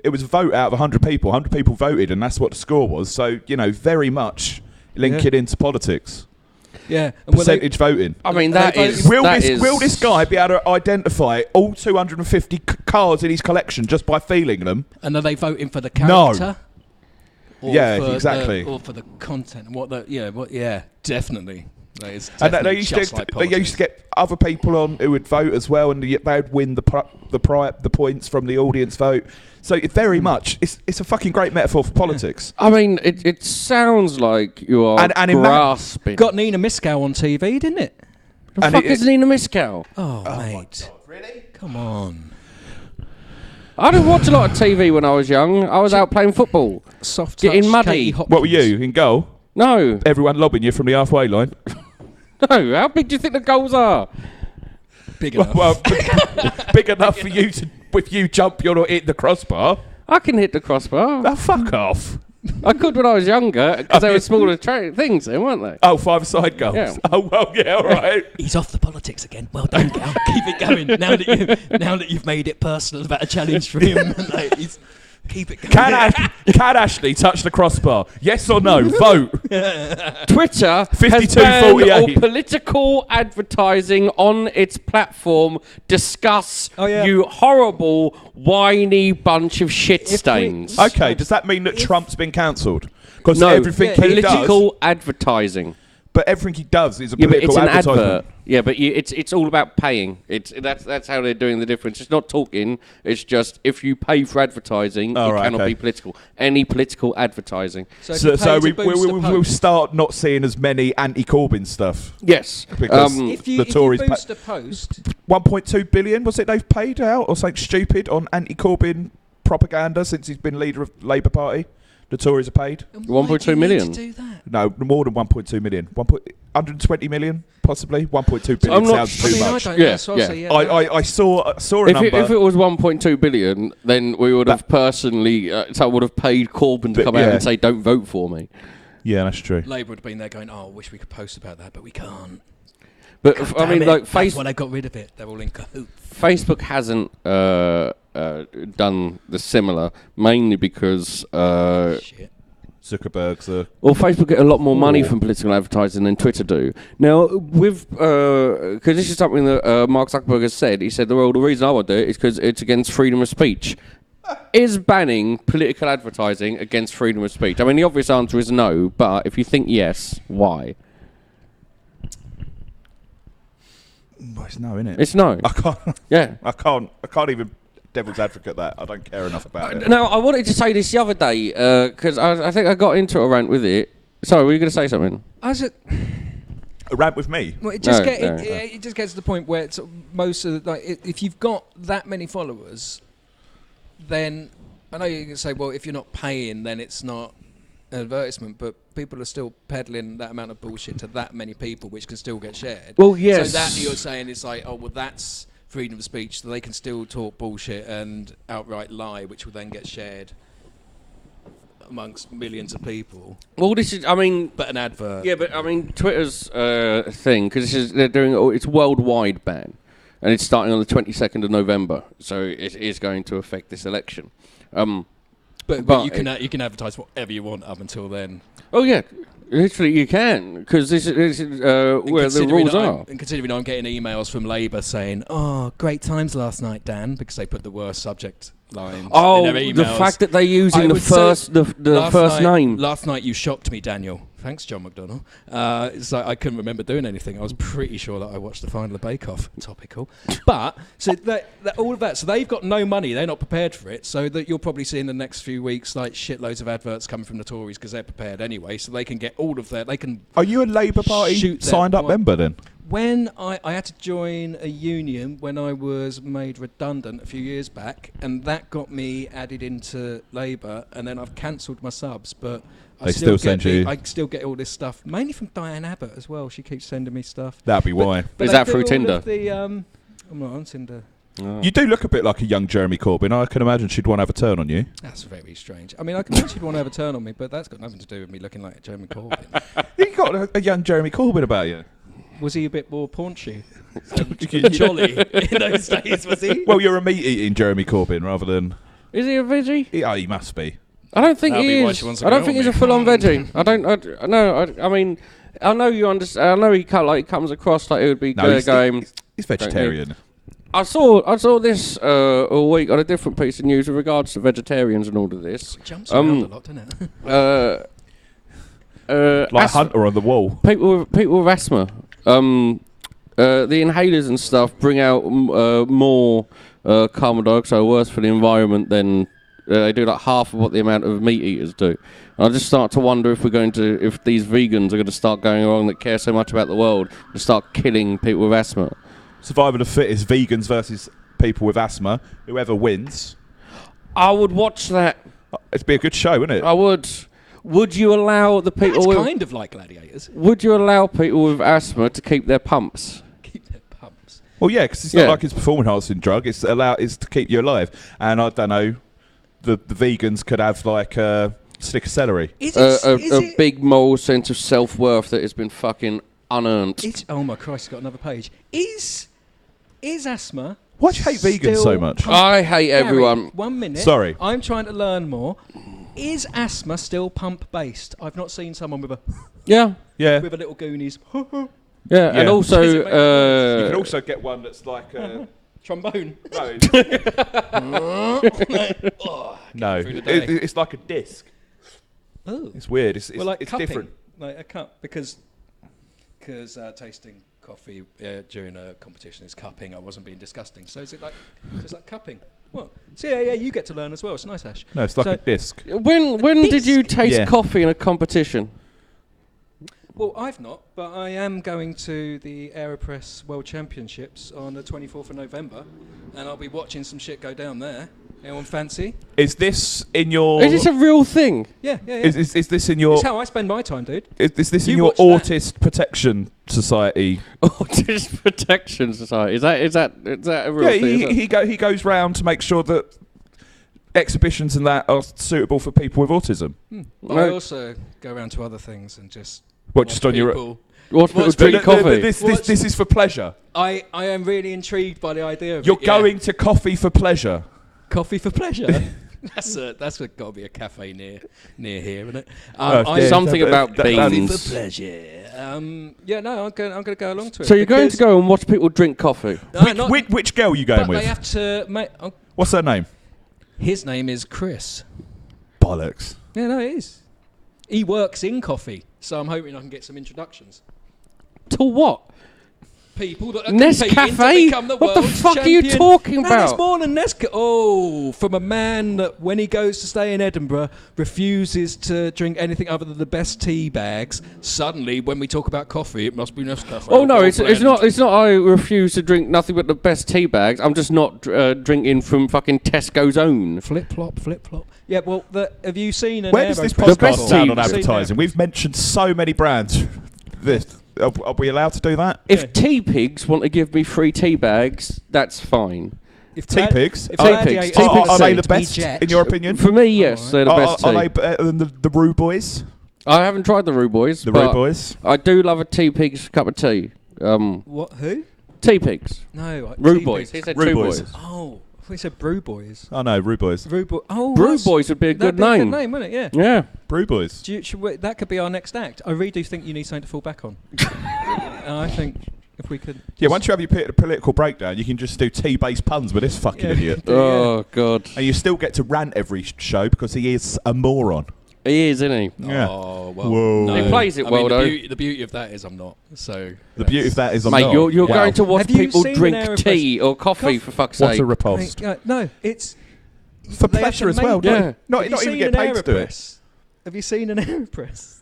[SPEAKER 3] it was a vote out of 100 people. 100 people voted, and that's what the score was. So, very much link it into politics.
[SPEAKER 2] Yeah,
[SPEAKER 3] percentage voting.
[SPEAKER 1] I mean, will
[SPEAKER 3] this guy be able to identify all 250 cars in his collection just by feeling them?
[SPEAKER 2] And are they voting for the character?
[SPEAKER 3] No. Yeah, exactly.
[SPEAKER 2] Or for the content? Definitely.
[SPEAKER 3] They used to get other people on who would vote as well, and they would win the points from the audience vote. So it very much, it's a fucking great metaphor for politics.
[SPEAKER 1] I mean, it sounds like you are grasping.
[SPEAKER 2] Got Nina Miskow on TV, didn't it?
[SPEAKER 1] The fuck is Nina Miskow?
[SPEAKER 2] Oh, mate. God, really? Come on.
[SPEAKER 1] I didn't watch a lot of TV when I was young. I was out playing football.
[SPEAKER 2] Soft
[SPEAKER 1] getting
[SPEAKER 2] touch,
[SPEAKER 1] muddy.
[SPEAKER 3] What were you, in goal?
[SPEAKER 1] No.
[SPEAKER 3] Everyone lobbing you from the halfway line?
[SPEAKER 1] No. How big do you think the goals are?
[SPEAKER 2] Big enough.
[SPEAKER 3] Well, big enough for you to... If you jump, you're not hitting the crossbar.
[SPEAKER 1] I can hit the crossbar.
[SPEAKER 3] Oh, fuck off.
[SPEAKER 1] I could when I was younger, because they were smaller things then, weren't they?
[SPEAKER 3] Oh, 5-a-side goals. Yeah. Oh, well, yeah, all right.
[SPEAKER 2] He's off the politics again. Well done, Gal. Keep it going. Now that you've made it personal about a challenge for him, keep it going.
[SPEAKER 3] Can Ashley touch the crossbar? Yes or no? Vote.
[SPEAKER 1] Twitter
[SPEAKER 3] 52,
[SPEAKER 1] has banned
[SPEAKER 3] 48.
[SPEAKER 1] all political advertising on its platform. Discuss, you horrible, whiny bunch of shit stains.
[SPEAKER 3] Okay, does that mean that Trump's been cancelled? Because
[SPEAKER 1] no,
[SPEAKER 3] everything he
[SPEAKER 1] political
[SPEAKER 3] does,
[SPEAKER 1] advertising.
[SPEAKER 3] But everything he does is a
[SPEAKER 1] Yeah, but
[SPEAKER 3] political
[SPEAKER 1] it's an
[SPEAKER 3] advertisement.
[SPEAKER 1] advert. Yeah, but it's all about paying. That's how they're doing the difference. It's not talking. It's just if you pay for advertising,
[SPEAKER 3] Oh,
[SPEAKER 1] it
[SPEAKER 3] right,
[SPEAKER 1] cannot
[SPEAKER 3] okay.
[SPEAKER 1] be political. Any political advertising.
[SPEAKER 2] if
[SPEAKER 3] So,
[SPEAKER 2] you pay to boost a
[SPEAKER 3] we'll
[SPEAKER 2] post-
[SPEAKER 3] start not seeing as many anti-Corbyn stuff.
[SPEAKER 1] Yes.
[SPEAKER 3] Because
[SPEAKER 2] If you,
[SPEAKER 3] the
[SPEAKER 2] if you
[SPEAKER 3] Tories
[SPEAKER 2] boost a post,
[SPEAKER 3] 1.2 billion, was it they've paid out or something stupid on anti-Corbyn propaganda since he's been leader of Labour Party? The Tories are paid?
[SPEAKER 1] 1.2 million.
[SPEAKER 2] To do that?
[SPEAKER 3] No, more than 1.2 million. 120 million, possibly. 1.2 billion
[SPEAKER 1] I'm not
[SPEAKER 3] sounds
[SPEAKER 1] sure.
[SPEAKER 3] too
[SPEAKER 2] I mean,
[SPEAKER 3] much.
[SPEAKER 2] I don't know,
[SPEAKER 1] Yeah,
[SPEAKER 2] so I'll
[SPEAKER 1] yeah.
[SPEAKER 2] say, yeah.
[SPEAKER 3] I saw a number.
[SPEAKER 1] If it was 1.2 billion, then we would have personally, so I would have paid Corbyn to
[SPEAKER 3] But,
[SPEAKER 1] come out
[SPEAKER 3] yeah.
[SPEAKER 1] and say, "Don't vote for me."
[SPEAKER 3] Yeah, that's true.
[SPEAKER 2] Labour would have been there going, "Oh, I wish we could post about that, but we can't."
[SPEAKER 1] But
[SPEAKER 2] God
[SPEAKER 1] I mean,
[SPEAKER 2] damn it.
[SPEAKER 1] like
[SPEAKER 2] That's why they got rid of it. They're all in cahoots.
[SPEAKER 1] Facebook hasn't done the similar, mainly because
[SPEAKER 2] Shit.
[SPEAKER 3] Zuckerberg's
[SPEAKER 1] well, Facebook get a lot more money
[SPEAKER 3] Ooh.
[SPEAKER 1] from political advertising than Twitter do. Now, with because this is something that Mark Zuckerberg has said. He said, "Well, the reason I would do it is because it's against freedom of speech." Is banning political advertising against freedom of speech? I mean, the obvious answer is no. But if you think yes, why?
[SPEAKER 3] Well, it's no, innit?
[SPEAKER 1] It's no.
[SPEAKER 3] I can't.
[SPEAKER 1] Yeah.
[SPEAKER 3] I can't even devil's advocate that. I don't care enough about it.
[SPEAKER 1] Now, I wanted to say this the other day because I think I got into a rant with it. Sorry, were you going to say something?
[SPEAKER 2] As it,
[SPEAKER 3] A rant with me.
[SPEAKER 2] well, it just
[SPEAKER 1] No,
[SPEAKER 2] get
[SPEAKER 1] no,
[SPEAKER 2] it just gets to the point where it's most of the, like if you've got that many followers, then I know you can say, well, if you're not paying, then it's not an advertisement, but people are still peddling that amount of bullshit to that many people, which can still get shared.
[SPEAKER 1] Well, yes.
[SPEAKER 2] So that you're saying is like, oh, well, that's freedom of speech, so they can still talk bullshit and outright lie, which will then get shared amongst millions of people.
[SPEAKER 1] Well, this is, I mean...
[SPEAKER 2] But an advert.
[SPEAKER 1] Yeah, but I mean, Twitter's thing, because they're doing it's worldwide ban, and it's starting on the 22nd of November, so it is going to affect this election.
[SPEAKER 2] But you can advertise whatever you want up until then.
[SPEAKER 1] Oh yeah, literally you can, because this is where the rules are.
[SPEAKER 2] And considering I'm getting emails from Labour saying, "Oh, great times last night, Dan," because they put the worst subject lines.
[SPEAKER 1] Oh,
[SPEAKER 2] in their
[SPEAKER 1] the
[SPEAKER 2] emails.
[SPEAKER 1] fact that they're using
[SPEAKER 2] I
[SPEAKER 1] the
[SPEAKER 2] was so-
[SPEAKER 1] the first name.
[SPEAKER 2] Last night you shocked me, Daniel. Thanks, John McDonnell. It's like I couldn't remember doing anything. I was pretty sure that I watched the final of Bake Off. Topical. But, so that all of that. So they've got no money. They're not prepared for it. So that you'll probably see in the next few weeks, like, shitloads of adverts coming from the Tories because they're prepared anyway. So they can get all of that. They can...
[SPEAKER 3] Are you a Labour Party
[SPEAKER 2] Shoot that
[SPEAKER 3] signed up
[SPEAKER 2] one.
[SPEAKER 3] member then?
[SPEAKER 2] When I had to join a union when I was made redundant a few years back, and that got me added into Labour, and then I've cancelled my subs, but
[SPEAKER 3] They still send you-
[SPEAKER 2] I still get all this stuff, mainly from Diane Abbott as well. She keeps sending me stuff.
[SPEAKER 3] That'd be why.
[SPEAKER 2] But
[SPEAKER 1] Is
[SPEAKER 2] they
[SPEAKER 1] that
[SPEAKER 2] do
[SPEAKER 1] through
[SPEAKER 2] all
[SPEAKER 1] Tinder?
[SPEAKER 2] of the, I'm not on Tinder.
[SPEAKER 1] Oh.
[SPEAKER 3] You do look a bit like a young Jeremy Corbyn. I can imagine she'd want to have a turn on you.
[SPEAKER 2] That's very strange. I mean, I can imagine she'd want to have a turn on me, but that's got nothing to do with me looking like Jeremy Corbyn.
[SPEAKER 3] You got a young Jeremy Corbyn about you.
[SPEAKER 2] Was he a bit more paunchy and jolly in those days, was he?
[SPEAKER 3] Well, you're a meat-eating Jeremy Corbyn rather than...
[SPEAKER 1] Is he a veggie?
[SPEAKER 3] Oh, he must be.
[SPEAKER 1] I don't think
[SPEAKER 2] That'll
[SPEAKER 1] he
[SPEAKER 2] be why
[SPEAKER 1] is.
[SPEAKER 2] she wants to
[SPEAKER 1] I don't
[SPEAKER 2] go
[SPEAKER 1] think
[SPEAKER 2] on
[SPEAKER 1] he's a
[SPEAKER 2] me.
[SPEAKER 1] full-on veggie. I mean, I know you understand. I know he comes across like it would be
[SPEAKER 3] No, he's
[SPEAKER 1] going.
[SPEAKER 3] vegetarian.
[SPEAKER 1] I saw this a week on a different piece of news with regards to vegetarians and all of this.
[SPEAKER 2] Jumps around a lot, doesn't it?
[SPEAKER 3] Like Hunter on the wall.
[SPEAKER 1] People with asthma. The inhalers and stuff bring out more carbon dioxide, worse for the environment than they do like half of what the amount of meat eaters do. And I just start to wonder if if these vegans are going to start going along that care so much about the world and start killing people with asthma.
[SPEAKER 3] Survival of the fittest, vegans versus people with asthma. Whoever wins.
[SPEAKER 1] I would watch that.
[SPEAKER 3] It'd be a good show, wouldn't it?
[SPEAKER 1] I would. Would you allow the people
[SPEAKER 2] That's
[SPEAKER 1] with
[SPEAKER 2] kind of like Gladiators.
[SPEAKER 1] Would you allow people with asthma to keep their pumps?
[SPEAKER 2] Keep their pumps.
[SPEAKER 3] Well, yeah, because it's not like it's a performance-enhancing drug. It's to keep you alive. And I don't know, the vegans could have like a stick of celery.
[SPEAKER 2] Is
[SPEAKER 1] A big moral sense of self-worth that has been fucking unearned.
[SPEAKER 2] Oh my Christ! It's got another page. Is asthma?
[SPEAKER 3] Why do you hate vegans so much?
[SPEAKER 1] I hate
[SPEAKER 2] Gary,
[SPEAKER 1] everyone.
[SPEAKER 2] 1 minute.
[SPEAKER 3] Sorry.
[SPEAKER 2] I'm trying to learn more. Is asthma still pump based? I've not seen someone with a
[SPEAKER 1] Yeah.
[SPEAKER 3] Yeah.
[SPEAKER 2] with a little Goonies
[SPEAKER 1] Yeah, and
[SPEAKER 3] Yeah.
[SPEAKER 1] also
[SPEAKER 2] Does it make
[SPEAKER 3] You can also get one that's like
[SPEAKER 2] trombone.
[SPEAKER 3] no,
[SPEAKER 2] through the day.
[SPEAKER 3] it's like a disc.
[SPEAKER 2] Oh,
[SPEAKER 3] It's weird. It's
[SPEAKER 2] well, like
[SPEAKER 3] it's
[SPEAKER 2] cupping,
[SPEAKER 3] different.
[SPEAKER 2] like a cup, because because tasting coffee during a competition is cupping. I wasn't being disgusting. So is it like cupping? What? So yeah, you get to learn as well. It's nice, Ash.
[SPEAKER 3] No, it's like a disc.
[SPEAKER 1] When did you taste coffee in a competition?
[SPEAKER 2] Well, I've not, but I am going to the AeroPress World Championships on the 24th of November, and I'll be watching some shit go down there. Anyone fancy?
[SPEAKER 3] Is this in your...
[SPEAKER 1] Is this a real thing?
[SPEAKER 2] Yeah.
[SPEAKER 3] Is this in your...
[SPEAKER 2] It's how I spend my time, dude.
[SPEAKER 3] Is this in
[SPEAKER 2] You
[SPEAKER 3] your
[SPEAKER 2] watch that.
[SPEAKER 3] Autist Protection Society?
[SPEAKER 1] Autism Protection Society. Is that a real thing?
[SPEAKER 3] Yeah, he goes round to make sure that exhibitions and that are suitable for people with autism.
[SPEAKER 2] But I also go around to other things and just...
[SPEAKER 3] What, just on your...
[SPEAKER 1] Watch people drink coffee.
[SPEAKER 3] This is for pleasure.
[SPEAKER 2] I am really intrigued by the idea of
[SPEAKER 3] You're going to coffee for pleasure.
[SPEAKER 2] Coffee for pleasure. that's got to be a cafe near here, isn't it?
[SPEAKER 1] Something about
[SPEAKER 2] Coffee
[SPEAKER 1] beans.
[SPEAKER 2] for pleasure. I'm going to go along to it.
[SPEAKER 1] So you're going to go and watch people drink coffee?
[SPEAKER 3] Which girl are you going
[SPEAKER 2] but
[SPEAKER 3] with?
[SPEAKER 2] They have to.
[SPEAKER 3] What's her name?
[SPEAKER 2] His name is Chris.
[SPEAKER 3] Bollocks.
[SPEAKER 2] Yeah, no, it is. He works in coffee, so I'm hoping I can get some introductions.
[SPEAKER 1] To what?
[SPEAKER 2] People that are
[SPEAKER 1] Nescafe?
[SPEAKER 2] competing to become the
[SPEAKER 1] What the
[SPEAKER 2] world's
[SPEAKER 1] fuck are you
[SPEAKER 2] champion.
[SPEAKER 1] talking
[SPEAKER 2] Man,
[SPEAKER 1] about?
[SPEAKER 2] it's more than Nescafe. Oh, from a man that when he goes to stay in Edinburgh refuses to drink anything other than the best tea bags. Suddenly, when we talk about coffee, it must be Nescafe.
[SPEAKER 1] Oh no, it's not. It's not. I refuse to drink nothing but the best tea bags. I'm just not drinking from fucking Tesco's own.
[SPEAKER 2] Flip flop. Yeah, well, have you seen an
[SPEAKER 3] Where does this
[SPEAKER 2] AeroPress
[SPEAKER 3] podcast
[SPEAKER 2] bottle?
[SPEAKER 3] sound on
[SPEAKER 2] Have you seen
[SPEAKER 3] advertising? We've mentioned so many brands. Are we allowed to do that?
[SPEAKER 1] If tea pigs want to give me free tea bags, that's fine.
[SPEAKER 2] If
[SPEAKER 3] Tea pigs?
[SPEAKER 2] if
[SPEAKER 1] Tea
[SPEAKER 2] Gladiator
[SPEAKER 1] pigs. Tea pigs
[SPEAKER 3] Are they the
[SPEAKER 2] eject-
[SPEAKER 3] best, in your opinion?
[SPEAKER 1] For me, yes, they're the best
[SPEAKER 3] Are
[SPEAKER 1] tea.
[SPEAKER 3] they better than the Roo Boys?
[SPEAKER 1] I haven't tried the Roo Boys.
[SPEAKER 3] The
[SPEAKER 1] but
[SPEAKER 3] Roo Boys?
[SPEAKER 1] I do love a tea pig's cup of tea.
[SPEAKER 2] What? Who?
[SPEAKER 1] Tea pigs.
[SPEAKER 2] No.
[SPEAKER 1] Roo
[SPEAKER 2] Tea
[SPEAKER 1] Boys. He
[SPEAKER 2] Pigs.
[SPEAKER 1] said
[SPEAKER 3] Roo
[SPEAKER 1] two
[SPEAKER 3] Boys.
[SPEAKER 1] boys.
[SPEAKER 2] Oh, I thought you said Brew Boys.
[SPEAKER 3] Oh no, Roo Boys.
[SPEAKER 2] Brew
[SPEAKER 1] Brew Boys would be a good
[SPEAKER 2] That'd
[SPEAKER 1] name.
[SPEAKER 2] be a good name, wouldn't it? Yeah.
[SPEAKER 1] Yeah.
[SPEAKER 3] Brew Boys.
[SPEAKER 2] That could be our next act. I really do think you need something to fall back on. I think if we could...
[SPEAKER 3] Yeah, once you have your political breakdown, you can just do tea-based puns with this fucking idiot.
[SPEAKER 1] Oh God.
[SPEAKER 3] And you still get to rant every show because he is a moron.
[SPEAKER 1] He is, isn't he?
[SPEAKER 3] Yeah.
[SPEAKER 2] Oh, well.
[SPEAKER 3] Whoa.
[SPEAKER 2] No.
[SPEAKER 1] He plays it well, though.
[SPEAKER 2] The beauty of that is I'm not. So
[SPEAKER 3] The beauty of that is I'm
[SPEAKER 1] Mate,
[SPEAKER 3] not.
[SPEAKER 1] you're
[SPEAKER 3] Wow.
[SPEAKER 1] going to watch
[SPEAKER 2] Have you
[SPEAKER 1] people
[SPEAKER 2] seen an
[SPEAKER 1] drink
[SPEAKER 2] AeroPress
[SPEAKER 1] tea or coffee, for fuck's
[SPEAKER 3] What
[SPEAKER 1] sake.
[SPEAKER 3] a repulse.
[SPEAKER 2] No, it's...
[SPEAKER 3] For
[SPEAKER 2] they have
[SPEAKER 3] pleasure
[SPEAKER 2] to
[SPEAKER 3] as well.
[SPEAKER 2] make-
[SPEAKER 1] Yeah.
[SPEAKER 3] Not
[SPEAKER 2] Have you
[SPEAKER 3] even
[SPEAKER 2] seen
[SPEAKER 3] get
[SPEAKER 2] an
[SPEAKER 3] paid to do it.
[SPEAKER 2] AeroPress? Have you seen an AeroPress?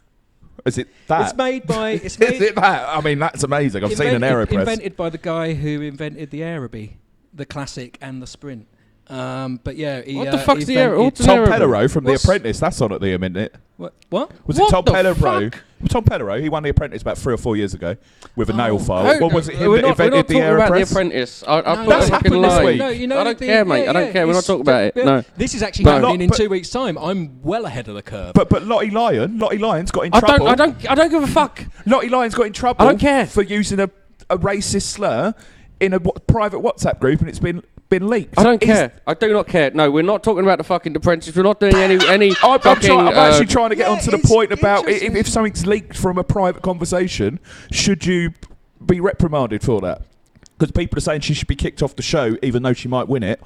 [SPEAKER 3] Is it that?
[SPEAKER 2] It's made by... It's
[SPEAKER 3] Is
[SPEAKER 2] made,
[SPEAKER 3] it that? I mean, that's amazing. I've seen an AeroPress.
[SPEAKER 2] Invented by the guy who invented the Aerobee, the classic and the sprint. But yeah, he,
[SPEAKER 1] What the fuck's the
[SPEAKER 2] invented-
[SPEAKER 1] what's an
[SPEAKER 3] Tom
[SPEAKER 1] Aerobee?
[SPEAKER 3] Pellereau from
[SPEAKER 2] What's-
[SPEAKER 3] The Apprentice. That's on at the minute.
[SPEAKER 2] What?
[SPEAKER 3] Was
[SPEAKER 1] What
[SPEAKER 3] it Tom
[SPEAKER 1] the
[SPEAKER 3] Pellereau?
[SPEAKER 1] fuck?
[SPEAKER 3] Tom Pellereau, he won The Apprentice about 3 or 4 years ago with a nail file.
[SPEAKER 1] Oh,
[SPEAKER 3] What was it him
[SPEAKER 1] we're
[SPEAKER 3] that
[SPEAKER 1] not
[SPEAKER 3] invented the
[SPEAKER 1] talking about The
[SPEAKER 3] AeroPress?
[SPEAKER 1] Apprentice. I
[SPEAKER 2] No,
[SPEAKER 1] put a
[SPEAKER 3] that's
[SPEAKER 1] fucking
[SPEAKER 3] happened this
[SPEAKER 1] lie.
[SPEAKER 3] week.
[SPEAKER 2] No, you know
[SPEAKER 1] I don't
[SPEAKER 2] the-
[SPEAKER 1] care, mate. I don't care. We're not
[SPEAKER 2] it's-
[SPEAKER 1] talking about it. No.
[SPEAKER 2] This is actually
[SPEAKER 3] No.
[SPEAKER 2] happening in
[SPEAKER 3] But-
[SPEAKER 2] 2 weeks' time. I'm well ahead of the curve.
[SPEAKER 3] But Lottie Lyon's got in
[SPEAKER 1] I
[SPEAKER 3] trouble.
[SPEAKER 1] don't give a fuck.
[SPEAKER 3] Lottie Lyon's got in trouble.
[SPEAKER 1] I don't care.
[SPEAKER 3] For using a racist slur in a private WhatsApp group, and it's been leaked.
[SPEAKER 1] I don't care. I do not care. No, we're not talking about the fucking Apprentice. We're not doing any
[SPEAKER 3] I'm
[SPEAKER 1] fucking...
[SPEAKER 3] actually trying to get onto the
[SPEAKER 2] it's
[SPEAKER 3] point about
[SPEAKER 2] interesting.
[SPEAKER 3] if something's leaked from a private conversation, should you be reprimanded for that? Because people are saying she should be kicked off the show, even though she might win it.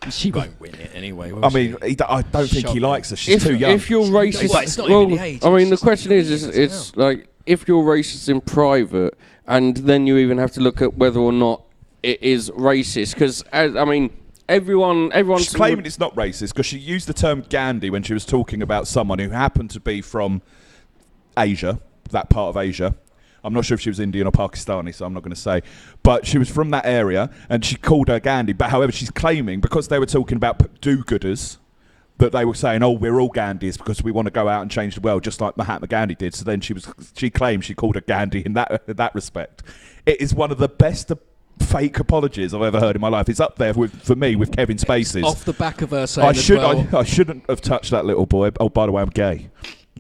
[SPEAKER 2] She won't win it anyway. Will
[SPEAKER 3] I
[SPEAKER 2] she?
[SPEAKER 3] mean, I don't think he
[SPEAKER 2] Shocking.
[SPEAKER 3] likes her. She's too young.
[SPEAKER 1] If you're racist...
[SPEAKER 2] Well, it's not
[SPEAKER 1] well,
[SPEAKER 2] even the age,
[SPEAKER 1] I mean,
[SPEAKER 2] it's
[SPEAKER 1] the
[SPEAKER 2] just
[SPEAKER 1] question
[SPEAKER 2] the
[SPEAKER 1] is,
[SPEAKER 2] age as
[SPEAKER 1] it's like, if you're racist in private, and then you even have to look at whether or not it is racist, because, I mean... Everyone's
[SPEAKER 3] She's claiming it's not racist because she used the term Gandhi when she was talking about someone who happened to be from Asia, that part of Asia. I'm not sure if she was Indian or Pakistani, so I'm not going to say. But she was from that area, and she called her Gandhi. But however, she's claiming, because they were talking about do-gooders, that they were saying, oh, we're all Gandhis because we want to go out and change the world, just like Mahatma Gandhi did. So then she claimed she called her Gandhi in that respect. It is one of the best fake apologies I've ever heard in my life. It's up there for me with Kevin Spacey's.
[SPEAKER 2] off the back of her saying
[SPEAKER 3] I shouldn't have touched that little boy. Oh, by the way, I'm gay.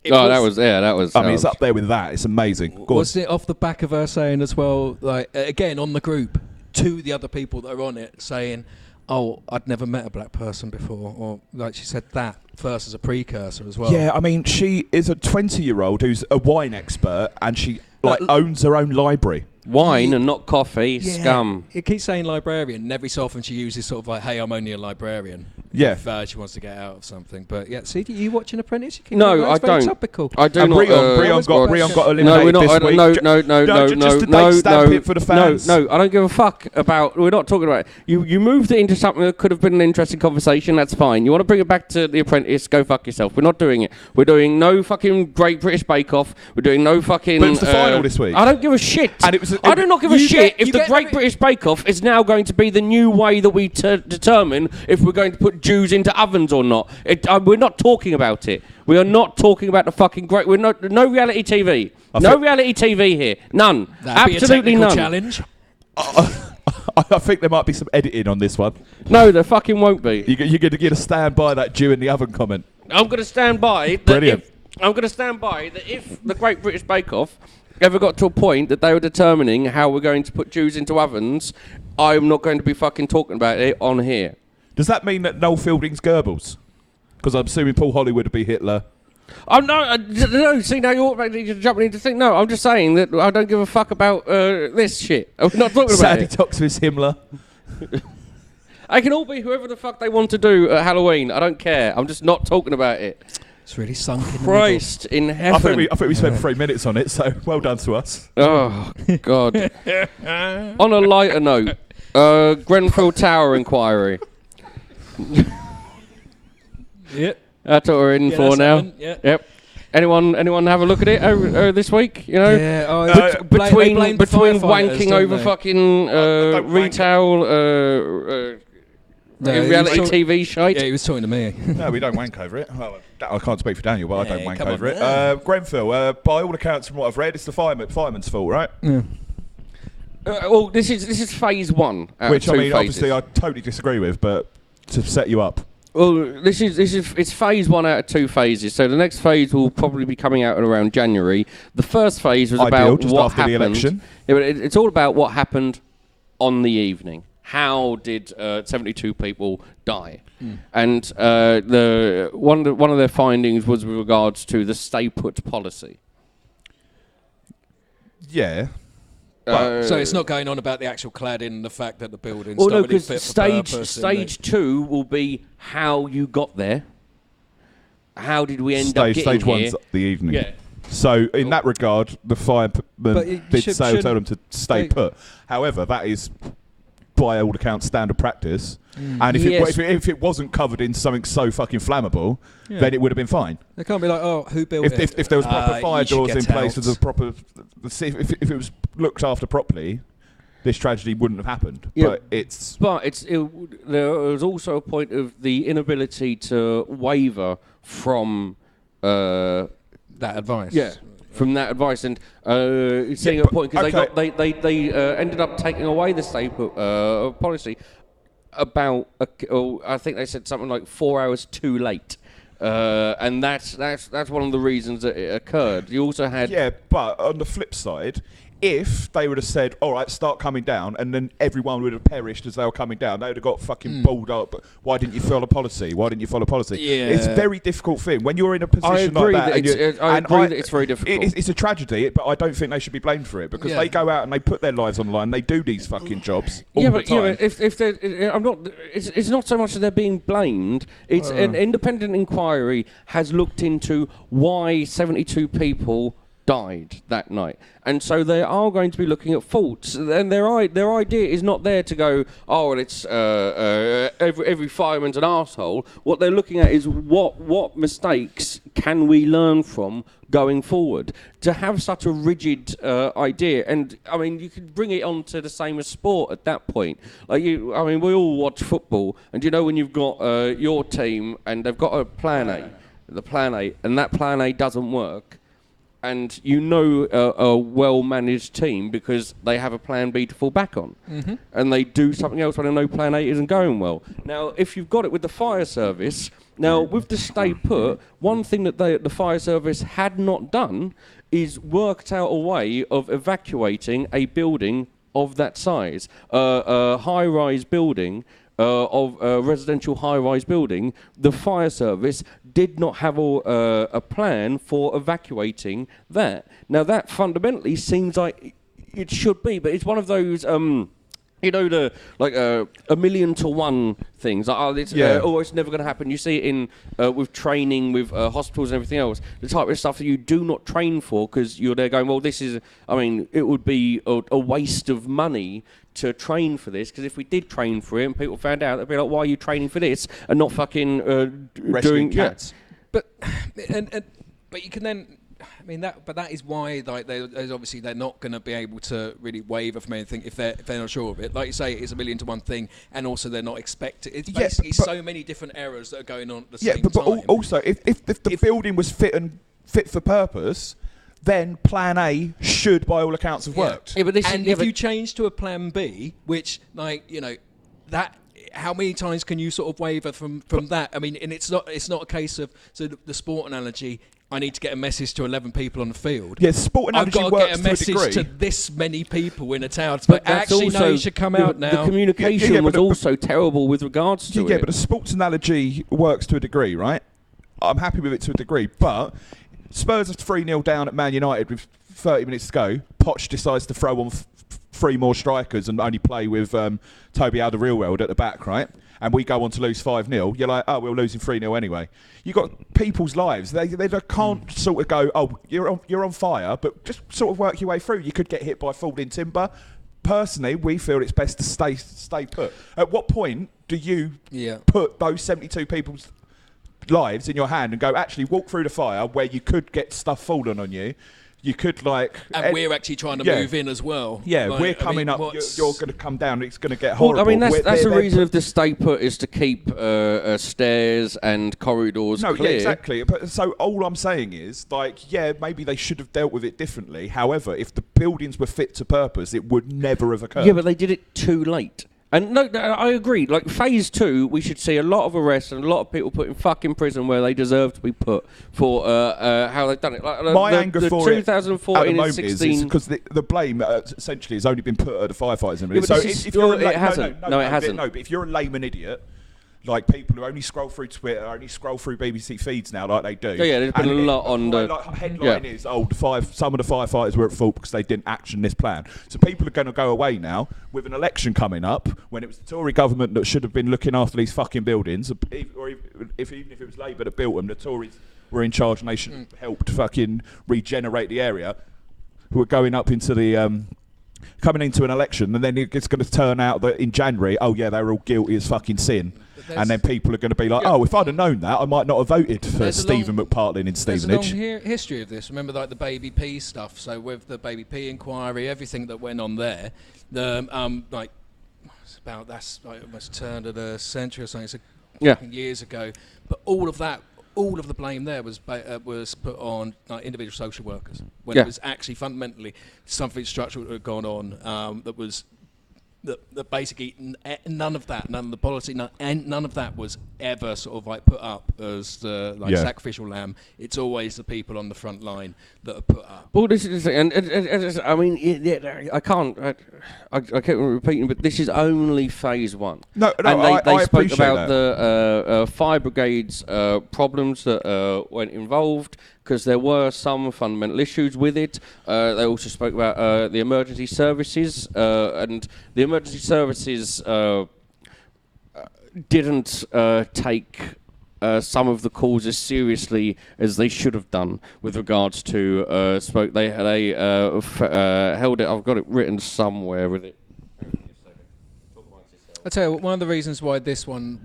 [SPEAKER 1] that was...
[SPEAKER 3] I mean, it's up there with that. It's amazing. Go on.
[SPEAKER 2] Was it off the back of her saying as well, like, again, on the group, to the other people that are on it, saying, oh, I'd never met a black person before, or like she said that first as a precursor as well.
[SPEAKER 3] Yeah, I mean, she is a 20-year-old who's a wine expert, and she owns her own library.
[SPEAKER 1] Wine and not coffee, scum.
[SPEAKER 2] It keeps saying librarian, and every so often she uses sort of like, hey, I'm only a librarian.
[SPEAKER 3] Yeah.
[SPEAKER 2] if she wants to get out of something. But yeah, see, you watching Apprentice? You keep
[SPEAKER 1] No,
[SPEAKER 2] going,
[SPEAKER 1] I
[SPEAKER 2] it's very
[SPEAKER 1] don't.
[SPEAKER 2] Topical.
[SPEAKER 1] I do
[SPEAKER 3] And
[SPEAKER 1] not.
[SPEAKER 3] Breon got eliminated
[SPEAKER 1] No, we're not.
[SPEAKER 3] this week. Just to stamp it for the fans.
[SPEAKER 1] No, I don't give a fuck about. We're not talking about it. You moved it into something that could have been an interesting conversation. That's fine. You want to bring it back to The Apprentice? Go fuck yourself. We're not doing it. We're doing no fucking Great British Bake Off. We're doing no fucking.
[SPEAKER 3] But it was the final this week.
[SPEAKER 1] I don't give a shit.
[SPEAKER 3] And it was.
[SPEAKER 1] I do not give a shit if the Great
[SPEAKER 2] every-
[SPEAKER 1] British Bake Off is now going to be the new way that we determine if we're going to put Jews into ovens or not. We're not talking about it. We are not talking about the fucking great. We're not. No reality TV. No reality TV here. None.
[SPEAKER 2] That'd
[SPEAKER 1] Absolutely
[SPEAKER 2] be a
[SPEAKER 1] none.
[SPEAKER 2] challenge.
[SPEAKER 3] I think there might be some editing on this one.
[SPEAKER 1] No, there fucking won't be.
[SPEAKER 3] You're going to get a stand by that Jew in the oven comment.
[SPEAKER 1] I'm going to stand by.
[SPEAKER 3] Brilliant.
[SPEAKER 1] I'm going to stand by that if the Great British Bake Off ever got to a point that they were determining how we're going to put Jews into ovens, I'm not going to be fucking talking about it on here.
[SPEAKER 3] Does that mean that Noel Fielding's Goebbels? Because I'm assuming Paul Hollywood would be Hitler.
[SPEAKER 1] Oh no! See, now you're jumping into thing. No, I'm just saying that I don't give a fuck about this shit. I'm not talking about
[SPEAKER 3] Sandy
[SPEAKER 1] it.
[SPEAKER 3] Toxvis Himmler.
[SPEAKER 1] They can all be whoever the fuck they want to do at Halloween. I don't care. I'm just not talking about it.
[SPEAKER 2] It's really sunk in the
[SPEAKER 1] Christ in heaven.
[SPEAKER 3] I think we spent 3 minutes on it, so well done to us.
[SPEAKER 1] Oh God. On a lighter note, Grenfell Tower inquiry.
[SPEAKER 2] middle. Yep.
[SPEAKER 1] That's what we're in for
[SPEAKER 2] that's
[SPEAKER 1] now.
[SPEAKER 2] happened, yeah.
[SPEAKER 1] Yep. Anyone have a look at it this week? You know,
[SPEAKER 2] Yeah.
[SPEAKER 1] between
[SPEAKER 2] they blamed the
[SPEAKER 1] between
[SPEAKER 2] firefighters,
[SPEAKER 1] wanking
[SPEAKER 2] don't
[SPEAKER 1] over
[SPEAKER 2] they?
[SPEAKER 1] fucking
[SPEAKER 3] don't wank.
[SPEAKER 1] retail
[SPEAKER 2] No, he was
[SPEAKER 1] reality
[SPEAKER 2] talking-
[SPEAKER 1] TV shite.
[SPEAKER 2] Yeah, he was talking to me.
[SPEAKER 3] No, we don't wank over it. Well, I can't speak for Daniel, but I don't
[SPEAKER 2] Hey,
[SPEAKER 3] wank
[SPEAKER 2] come
[SPEAKER 3] over
[SPEAKER 2] on,
[SPEAKER 3] it.
[SPEAKER 2] man.
[SPEAKER 3] Grenfell, by all accounts from what I've read, it's the fireman's fault, right?
[SPEAKER 2] Yeah.
[SPEAKER 1] Well, this is phase one. Out
[SPEAKER 3] Which,
[SPEAKER 1] of
[SPEAKER 3] I
[SPEAKER 1] two
[SPEAKER 3] mean,
[SPEAKER 1] phases.
[SPEAKER 3] obviously I totally disagree with, but to set you up.
[SPEAKER 1] Well, this is it's phase one out of two phases. So the next phase will probably be coming out at around January. The first phase was
[SPEAKER 3] Ideal,
[SPEAKER 1] about
[SPEAKER 3] just
[SPEAKER 1] what
[SPEAKER 3] after the
[SPEAKER 1] happened.
[SPEAKER 3] election.
[SPEAKER 1] Yeah, but it's all about what happened on the evening. How did 72 people die? And the one of their findings was with regards to the stay put policy.
[SPEAKER 3] Yeah.
[SPEAKER 2] So it's not going on about the actual cladding and the fact that the building's
[SPEAKER 1] Well, no,
[SPEAKER 2] not really
[SPEAKER 1] because
[SPEAKER 2] fit for purpose.
[SPEAKER 1] stage two will be how you got there. How did we end up getting
[SPEAKER 3] Stage
[SPEAKER 1] here?
[SPEAKER 3] one's the evening.
[SPEAKER 1] Yeah.
[SPEAKER 3] So in that regard, the fireman did tell them to stay
[SPEAKER 2] they-
[SPEAKER 3] put. However, that is, by all accounts, standard practice. And if,
[SPEAKER 1] Yes.
[SPEAKER 3] if it wasn't covered in something so fucking flammable, then it would have been fine.
[SPEAKER 2] They can't be like, oh, who built it?
[SPEAKER 3] If there was proper fire
[SPEAKER 2] you should
[SPEAKER 3] doors in
[SPEAKER 2] get
[SPEAKER 3] place,
[SPEAKER 2] out.
[SPEAKER 3] with the proper, if it was looked after properly, this tragedy wouldn't have happened.
[SPEAKER 1] Yeah.
[SPEAKER 3] But it's
[SPEAKER 1] But there was also a point of the inability to waver from
[SPEAKER 2] that advice.
[SPEAKER 1] from that advice, and seeing
[SPEAKER 3] Yeah,
[SPEAKER 1] a point because
[SPEAKER 3] okay.
[SPEAKER 1] they ended up taking away the stay put policy about I think they said something like 4 hours too late. And that's one of the reasons that it occurred. You also had
[SPEAKER 3] but on the flip side, if they would have said, all right, start coming down, and then everyone would have perished as they were coming down, they would have got fucking balled up. Why didn't you follow policy? Why didn't you follow policy?
[SPEAKER 2] Yeah.
[SPEAKER 3] It's a very difficult thing. When you're in a position
[SPEAKER 1] agree
[SPEAKER 3] like that,
[SPEAKER 1] that
[SPEAKER 3] and
[SPEAKER 1] it's- I agree that it's very difficult.
[SPEAKER 3] It's a tragedy, but I don't think they should be blamed for it, because they go out and they put their lives on the line, they do these fucking jobs all the time.
[SPEAKER 1] If they're, I'm not. It's not so much that they're being blamed. It's an independent inquiry has looked into why 72 people died that night, and so they are going to be looking at faults. And their idea is not there to go, oh, well, it's every fireman's an arsehole. What they're looking at is what mistakes can we learn from going forward. To have such a rigid idea, and I mean, you could bring it on to the same as sport at that point. Like we all watch football, and you know when you've got your team and they've got a plan A, and that plan A doesn't work. And you know a well-managed team because they have a plan B to fall back on. Mm-hmm. And they do something else when they know plan A isn't going well. Now, if you've got it with the fire service, now with the stay put, one thing that the fire service had not done is worked out a way of evacuating a building of that size. A high-rise building, of a residential high-rise building, the fire service did not have a plan for evacuating that. Now that fundamentally seems like it should be, but it's one of those You know, the like a 1,000,000 to 1 things. Like, it's never going to happen. You see it in with training, with hospitals and everything else. The type of stuff that you do not train for because you're there going, well, this is. I mean, it would be a waste of money to train for this because if we did train for it and people found out, they'd be like, why are you training for this and not fucking doing
[SPEAKER 3] cats?
[SPEAKER 2] But but you can then. I mean that is why like there's obviously they're not going to be able to really waver from anything if they're not sure of it. Like you say, it's 1,000,000 to 1 thing, and also they're not expecting. It's basically so many different errors that are going on at the same time.
[SPEAKER 3] But also if the building was fit for purpose, then Plan A should, by all accounts, have worked.
[SPEAKER 2] Yeah, but if you change to a Plan B, which that. How many times can you sort of waver from that? I mean, and it's not a case of the sport analogy. I need to get a message to 11 people on the field.
[SPEAKER 3] Yeah, sport analogy
[SPEAKER 2] I've got to get a message to this many people in a town. But actually, no, you should come out now.
[SPEAKER 1] The communication was also terrible with regards to it.
[SPEAKER 3] Yeah, but a sports analogy works to a degree, right? I'm happy with it to a degree, but Spurs are 3-0 down at Man United with 30 minutes to go. Poch decides to throw on 3 more strikers and only play with Toby Alderweireld at the back, right? And we go on to lose 5-0. You're like, oh, we're losing 3-0 anyway. You've got people's lives. They can't sort of go, oh, you're on fire, but just sort of work your way through. You could get hit by falling timber. Personally, we feel it's best to stay put. At what point do you put those 72 people's lives in your hand and go, actually walk through the fire where you could get stuff fallen on you? You could
[SPEAKER 2] and we're actually trying to move in as well.
[SPEAKER 3] Yeah, we're coming up. You're going to come down. It's going to get horrible.
[SPEAKER 1] Well, I mean, that's the reason of the stay put is to keep stairs and corridors clear.
[SPEAKER 3] Yeah, exactly. But so all I'm saying is, maybe they should have dealt with it differently. However, if the buildings were fit to purpose, it would never have occurred.
[SPEAKER 1] Yeah, but they did it too late. And no, I agree. Like phase 2, we should see a lot of arrests and a lot of people put in fucking prison where they deserve to be put for how they've done it. Like,
[SPEAKER 3] my anger for
[SPEAKER 1] 2014
[SPEAKER 3] it at the
[SPEAKER 1] and 16
[SPEAKER 3] is because the blame essentially has only been put at the firefighters.
[SPEAKER 1] Yeah, so if you're it hasn't. No, it hasn't.
[SPEAKER 3] No, but if you're a layman idiot, like people who only scroll through Twitter, only scroll through BBC feeds now, like they do.
[SPEAKER 1] Yeah, there's been a lot on the
[SPEAKER 3] headline is some of the firefighters were at fault because they didn't action this plan. So people are going to go away now with an election coming up when it was the Tory government that should have been looking after these fucking buildings, or even if it was Labour that built them, the Tories were in charge and they should have helped fucking regenerate the area. Who are going up into the coming into an election, and then it's going to turn out that in January, they were all guilty as fucking sin. And then people are going to be like, if I'd have known that, I might not have voted for Stephen McPartlin in Stevenage.
[SPEAKER 2] There's a long history of this. Remember, the Baby P stuff. So with the Baby P inquiry, everything that went on there, that's almost turned of a century or something. So years ago. But all of the blame there was put on individual social workers when it was actually fundamentally something structural that had gone on that was. That basically none of the policy, none of that was ever sort of put up as the sacrificial lamb. It's always the people on the front line that are put up.
[SPEAKER 1] Well, this is the thing, and I mean, I keep repeating, but this is only phase 1.
[SPEAKER 3] No,
[SPEAKER 1] and they spoke
[SPEAKER 3] appreciate
[SPEAKER 1] about
[SPEAKER 3] that.
[SPEAKER 1] the fire brigade's problems that went involved. Because there were some fundamental issues with it. They also spoke about the emergency services, and the emergency services didn't take some of the calls as seriously as they should have done with regards to smoke. They held it. I've got it written somewhere with it.
[SPEAKER 2] I tell you what, one of the reasons why this one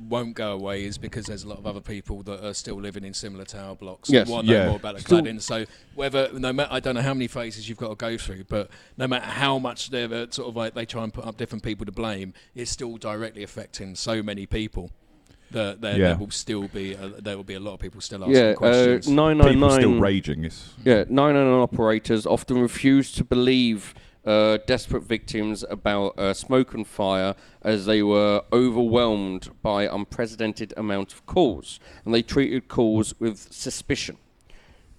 [SPEAKER 2] won't go away is because there's a lot of other people that are still living in similar tower blocks.
[SPEAKER 1] Yes.
[SPEAKER 2] Want to know more about the cladding. So I don't know how many phases you've got to go through, but no matter how much they're they try and put up different people to blame, it's still directly affecting so many people. There will still be a lot of people still asking questions.
[SPEAKER 1] 999
[SPEAKER 3] people still raging.
[SPEAKER 1] 999 operators often refuse to believe desperate victims about smoke and fire as they were overwhelmed by unprecedented amount of calls, and they treated calls with suspicion.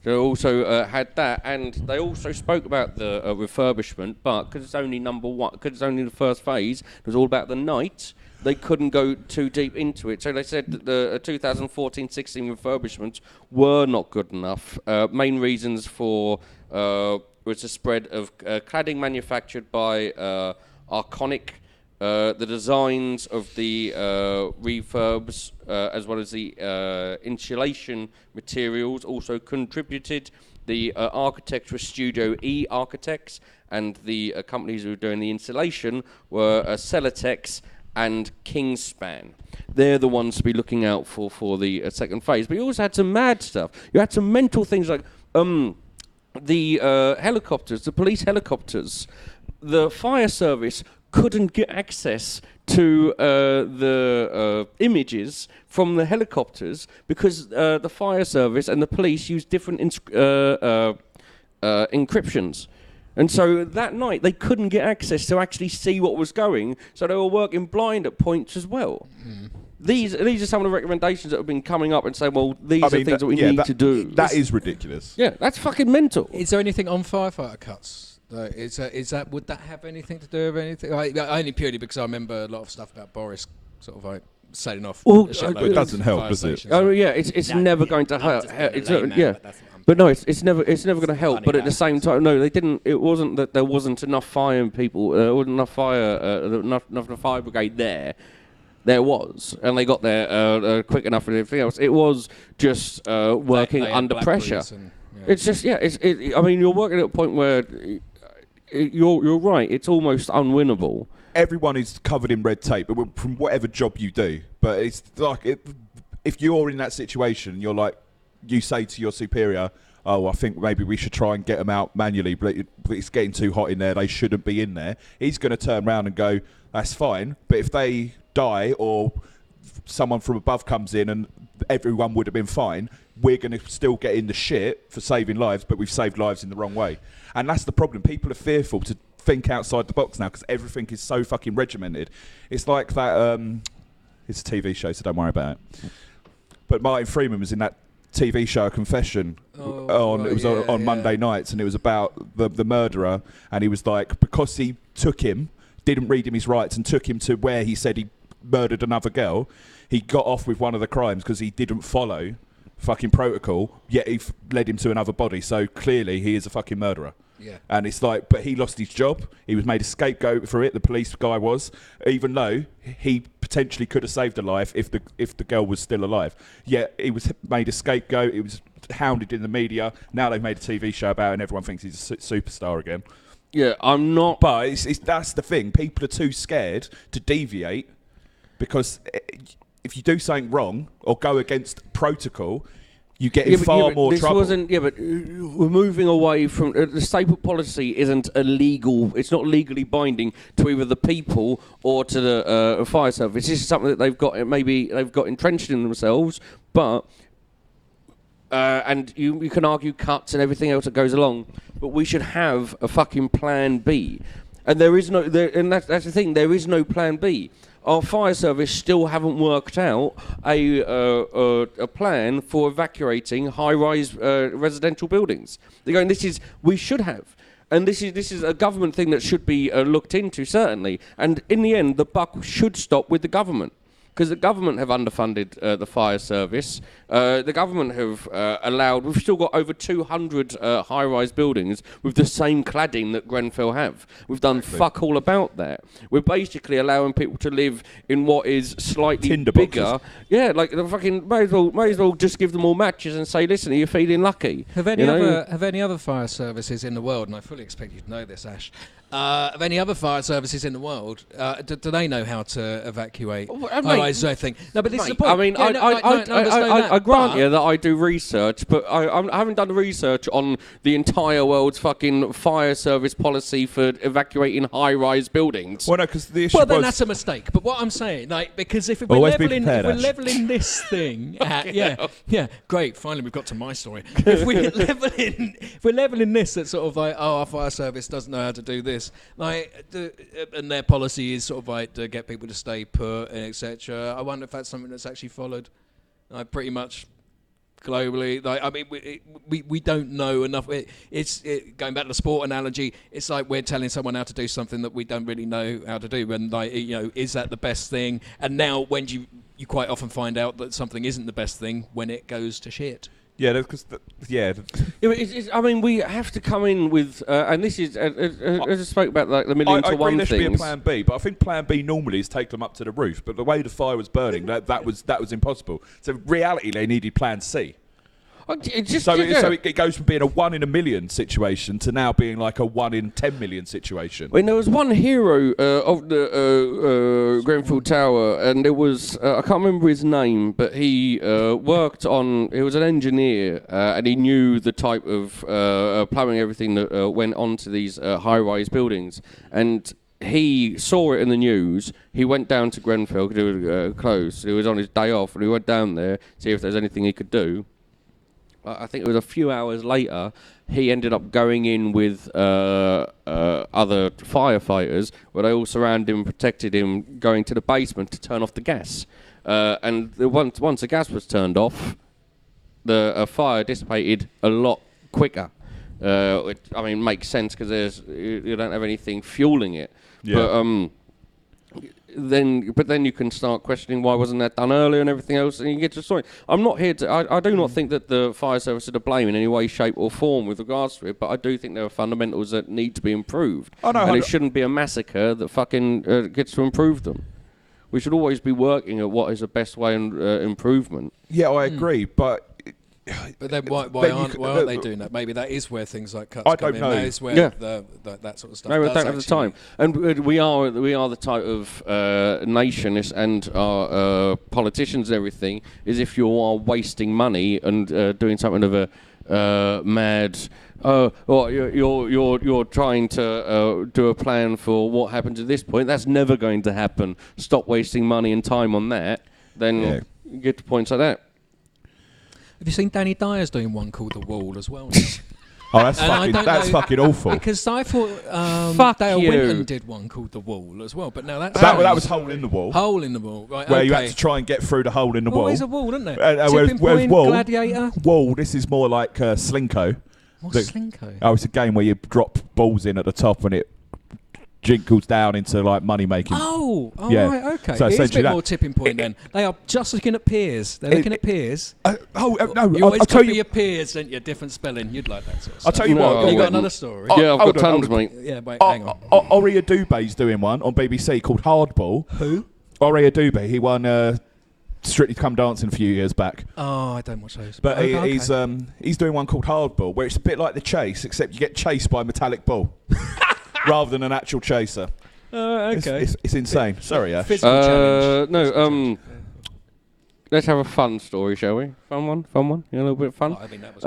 [SPEAKER 1] They also had that, and they also spoke about the refurbishment, but because it's only number 1, because it's only the first phase, it was all about the night, they couldn't go too deep into it. So they said that the 2014-16 refurbishments were not good enough. Main reasons for was the spread of cladding manufactured by Arconic. The designs of the refurbs, as well as the insulation materials, also contributed. The architects were Studio E Architects, and the companies who were doing the insulation were Celotex and Kingspan. They're the ones to be looking out for the second phase. But you also had some mad stuff. You had some mental things like the helicopters, the police helicopters. The fire service couldn't get access to the images from the helicopters because the fire service and the police used different encryptions. And so that night they couldn't get access to actually see what was going, so they were working blind at points as well. These are some of the recommendations that have been coming up and saying, well, these are things that we need to do.
[SPEAKER 3] That is ridiculous.
[SPEAKER 1] Yeah, that's fucking mental.
[SPEAKER 2] Is there anything on firefighter cuts? Is that would that have anything to do with anything? Only purely because I remember a lot of stuff about Boris sort of like sailing off.
[SPEAKER 1] Well,
[SPEAKER 3] it doesn't help, does it?
[SPEAKER 1] Oh yeah, it's never going to help. But no, it's never going to help. But at the same time, no, they didn't. It wasn't that there wasn't enough firing people. There wasn't enough enough fire brigade there. There was, and they got there quick enough and everything else. It was just working under pressure. It's just I mean, you're working at a point where you're right. It's almost unwinnable.
[SPEAKER 3] Everyone is covered in red tape from whatever job you do. But it's like if you're in that situation, you're like, you say to your superior, oh, I think maybe we should try and get them out manually, but it's getting too hot in there. They shouldn't be in there. He's going to turn around and go, that's fine. But if they die or someone from above comes in and everyone would have been fine, we're going to still get in the shit for saving lives, but we've saved lives in the wrong way. And that's the problem. People are fearful to think outside the box now because everything is so fucking regimented. It's like that, it's a TV show, so don't worry about it. But Martin Freeman was in that TV show Confession on Monday nights, and it was about the murderer, and he was like, because he took him, didn't read him his rights and took him to where he said he murdered another girl, he got off with one of the crimes because he didn't follow fucking protocol, yet he led him to another body, so clearly he is a fucking murderer.
[SPEAKER 2] Yeah.
[SPEAKER 3] And it's like, but he lost his job. He was made a scapegoat for it. The police guy was, even though he potentially could have saved a life if the girl was still alive. Yet he was made a scapegoat. He was hounded in the media. Now they've made a TV show about it, and everyone thinks he's a superstar again.
[SPEAKER 1] Yeah, I'm not.
[SPEAKER 3] But that's the thing. People are too scared to deviate because if you do something wrong or go against protocol, you get in far more trouble.
[SPEAKER 1] But we're moving away from the staple policy. Isn't illegal. It's not legally binding to either the people or to the fire service. This is something that they've got. Maybe they've got entrenched in themselves, but and you can argue cuts and everything else that goes along. But we should have a fucking plan B, and there is no. And that's the thing. There is no plan B. Our fire service still haven't worked out a plan for evacuating high-rise residential buildings. They're going, we should have. And this is a government thing that should be looked into, certainly. And in the end, the buck should stop with the government. Because the government have underfunded the fire service. The government have allowed... We've still got over 200 high-rise buildings with the same cladding that Grenfell have. We've done fuck all about that. We're basically allowing people to live in what is slightly
[SPEAKER 3] Tinder
[SPEAKER 1] bigger.
[SPEAKER 3] boxes.
[SPEAKER 1] Yeah, like the fucking... May as well just give them all matches and say, listen, are you feeling lucky?
[SPEAKER 2] Have any other fire services in the world, and I fully expect you to know this, Ash, of any other fire services in the world, do they know how to evacuate? I think. No, but this is the point.
[SPEAKER 1] I mean, I grant you that I do research, but I haven't done research on the entire world's fucking fire service policy for evacuating high-rise buildings.
[SPEAKER 3] Well, no, because the issue
[SPEAKER 2] then that's a mistake. But what I'm saying, like, because if we're leveling this thing, great. Finally, we've got to my story. If we're leveling this at sort of like, our fire service doesn't know how to do this, like, and their policy is sort of like to get people to stay put, etc. I wonder if that's something that's actually followed, pretty much globally. Like, I mean, we don't know enough. It's going back to the sport analogy. It's like we're telling someone how to do something that we don't really know how to do, and like, is that the best thing? And now, when you quite often find out that something isn't the best thing when it goes to shit.
[SPEAKER 3] Yeah, because
[SPEAKER 1] I mean, we have to come in with, and this is, as I spoke about, like the million to one
[SPEAKER 3] there should
[SPEAKER 1] things.
[SPEAKER 3] be a plan B, but I think plan B normally is take them up to the roof. But the way the fire was burning, that was impossible. So in reality, they needed plan C. It goes from being a 1 in a million situation to now being like a 1 in 10 million situation.
[SPEAKER 1] When there was one hero of the Grenfell Tower, and there was I can't remember his name, but he worked on. He was an engineer, and he knew the type of plumbing, everything that went onto these high-rise buildings, and he saw it in the news. He went down to Grenfell because it was closed. He was on his day off, and he went down there to see if there's anything he could do. I think it was a few hours later, he ended up going in with other firefighters, where they all surrounded him and protected him, going to the basement to turn off the gas. And once the gas was turned off, the fire dissipated a lot quicker. Which, I mean, makes sense because you don't have anything fueling it.
[SPEAKER 3] Yeah.
[SPEAKER 1] But then you can start questioning why wasn't that done earlier and everything else, and you get to the story. I'm not here to. I do not think that the fire service are to blame in any way, shape, or form with regards to it. But I do think there are fundamentals that need to be improved, and it shouldn't be a massacre that fucking gets to improve them. We should always be working at what is the best way and improvement.
[SPEAKER 3] Yeah, I agree, but.
[SPEAKER 2] But then why aren't they doing that? Maybe that is where things like cuts come in. That is where that sort of stuff.
[SPEAKER 1] No, we don't have the time, and we are the type of nation, and our politicians and everything is if you are wasting money and doing something of a mad. Or you're trying to do a plan for what happens at this point. That's never going to happen. Stop wasting money and time on that. Then you get to points like that.
[SPEAKER 2] Have you seen Danny Dyer's doing one called The Wall as well?
[SPEAKER 3] Oh, that's fucking awful.
[SPEAKER 2] Because I thought Dale Winton did one called The Wall as well, but now that
[SPEAKER 3] was Hole in the Wall.
[SPEAKER 2] Hole in the Wall, right?
[SPEAKER 3] Where you had to try and get through the hole in the wall.
[SPEAKER 2] Always a wall, isn't there?
[SPEAKER 3] Whereas Wall,
[SPEAKER 2] Gladiator.
[SPEAKER 3] Wall, this is more like Slinko.
[SPEAKER 2] What's Slinko?
[SPEAKER 3] Oh, it's a game where you drop balls in at the top and it jinkles down into like money making.
[SPEAKER 2] Right, okay.
[SPEAKER 3] So
[SPEAKER 2] it is a bit more tipping point then. They are just looking at peers. They're looking at peers.
[SPEAKER 3] No,
[SPEAKER 2] you always tell you your peers, don't you? Different spelling. You'd like that sort of stuff.
[SPEAKER 3] I'll tell you what.
[SPEAKER 2] You got another story?
[SPEAKER 1] Yeah, I've got tons, mate.
[SPEAKER 2] Yeah, wait, hang on.
[SPEAKER 3] Ori Adube's doing one on BBC called Hardball.
[SPEAKER 2] Who?
[SPEAKER 3] Ori Adube. He won Strictly Come Dancing a few years back.
[SPEAKER 2] Oh, I don't watch those.
[SPEAKER 3] But he's doing one called Hardball, where it's a bit like The Chase, except you get chased by a metallic ball rather than an actual chaser.
[SPEAKER 2] Okay.
[SPEAKER 3] It's insane. Sorry, Ash.
[SPEAKER 2] Physical challenge.
[SPEAKER 1] No, let's have a fun story, shall we? Fun one? A little bit of fun?
[SPEAKER 2] I think that was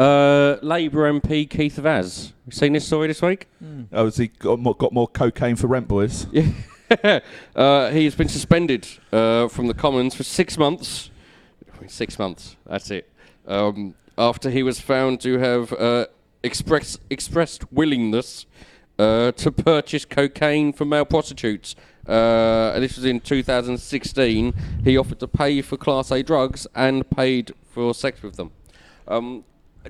[SPEAKER 1] Labour MP Keith Vaz. You seen this story this week?
[SPEAKER 3] Oh, has he got more cocaine for rent boys?
[SPEAKER 1] Yeah. He's been suspended from the Commons for 6 months. 6 months, that's it. After he was found to have expressed willingness to purchase cocaine from male prostitutes. And this was in 2016. He offered to pay for Class A drugs and paid for sex with them.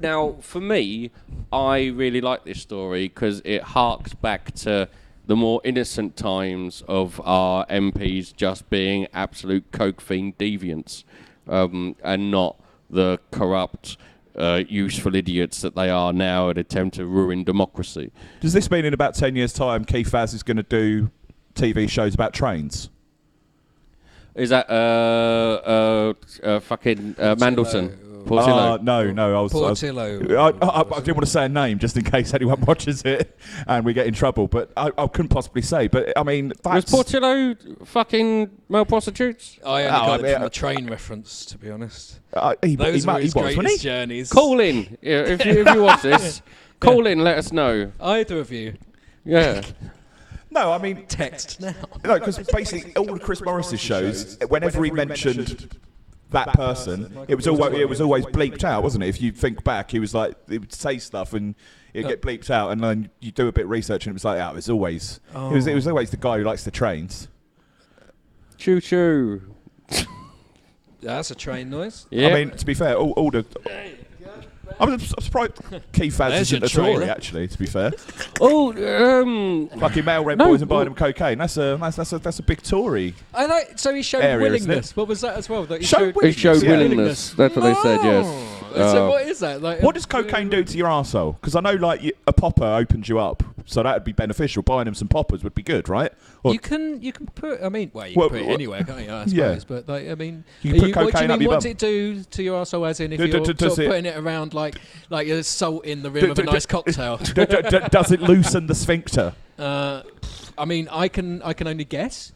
[SPEAKER 1] Now, for me, I really like this story because it harks back to the more innocent times of our MPs just being absolute coke fiend deviants, and not the corrupt, useful idiots that they are now and attempt to ruin democracy.
[SPEAKER 3] Does this mean in about 10 years' time, Keith Vaz is going to do TV shows about trains?
[SPEAKER 1] Is that fucking Mandelson? Portillo?
[SPEAKER 3] No.
[SPEAKER 2] Portillo.
[SPEAKER 3] I didn't want to say a name just in case anyone watches it and we get in trouble, but I couldn't possibly say. But I mean,
[SPEAKER 1] was Portillo fucking male prostitutes?
[SPEAKER 2] I only got it from a train reference, to be honest.
[SPEAKER 3] Those
[SPEAKER 2] were his greatest journeys.
[SPEAKER 1] Call in if you watch this. Call in, let us know.
[SPEAKER 2] Either of you.
[SPEAKER 1] Yeah.
[SPEAKER 3] No, I mean
[SPEAKER 2] text now.
[SPEAKER 3] No, because basically all of Chris Morris's shows, whenever he mentioned that person, it was always bleeped out, wasn't it? If you think back, he would say stuff and it'd get bleeped out, and then you do a bit of research, and it was like, it was always the guy who likes the trains.
[SPEAKER 1] Choo choo.
[SPEAKER 2] That's a train noise.
[SPEAKER 1] Yeah.
[SPEAKER 3] I mean, to be fair, all the. I'm surprised Keith Vaz isn't a Tory, actually. To be fair. Fucking male rent boys and buying them cocaine. That's a big Tory.
[SPEAKER 2] I like. So he showed
[SPEAKER 3] area,
[SPEAKER 2] willingness. What was that as well? That he
[SPEAKER 1] showed willingness. That's what they said. Yes.
[SPEAKER 2] So what is that? Like,
[SPEAKER 3] What does cocaine do to your arsehole? Because I know, like, a popper opens you up, so that would be beneficial. Buying him some poppers would be good, right? Or
[SPEAKER 2] you can put. I mean, well, you can put it anywhere, can't you? I suppose.
[SPEAKER 3] Yeah.
[SPEAKER 2] But like, I mean,
[SPEAKER 3] You can put
[SPEAKER 2] what do you
[SPEAKER 3] cocaine up
[SPEAKER 2] mean?
[SPEAKER 3] your
[SPEAKER 2] What does
[SPEAKER 3] bum.
[SPEAKER 2] it do to your arsehole? As in, if
[SPEAKER 3] Do-
[SPEAKER 2] you're
[SPEAKER 3] do-
[SPEAKER 2] sort
[SPEAKER 3] does
[SPEAKER 2] of
[SPEAKER 3] it-
[SPEAKER 2] putting it around like there's salt in the rim of a nice cocktail.
[SPEAKER 3] Does it loosen the sphincter?
[SPEAKER 2] I mean, I can only guess.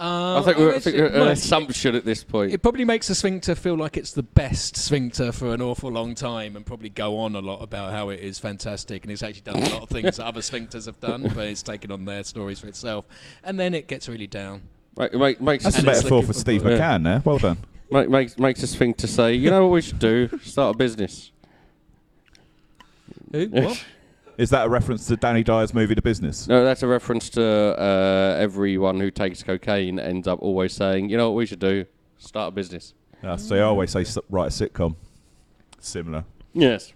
[SPEAKER 1] I think we're an
[SPEAKER 2] Look,
[SPEAKER 1] assumption at this point.
[SPEAKER 2] It probably makes the sphincter feel like it's the best sphincter for an awful long time, and probably go on a lot about how it is fantastic, and it's actually done a lot of things that other sphincters have done, but it's taken on their stories for itself, and then it gets really down.
[SPEAKER 1] Makes
[SPEAKER 3] That's a
[SPEAKER 2] And it's
[SPEAKER 3] metaphor
[SPEAKER 2] looking
[SPEAKER 3] for
[SPEAKER 2] for
[SPEAKER 3] Steve
[SPEAKER 2] blood.
[SPEAKER 3] McCann there. Well done.
[SPEAKER 1] makes us think to say, you know what we should do? Start a business.
[SPEAKER 2] Who? What?
[SPEAKER 3] Is that a reference to Danny Dyer's movie The Business?
[SPEAKER 1] No, that's a reference to everyone who takes cocaine ends up always saying, you know what we should do? Start a business.
[SPEAKER 3] So I always say, write a sitcom. Similar.
[SPEAKER 1] Yes.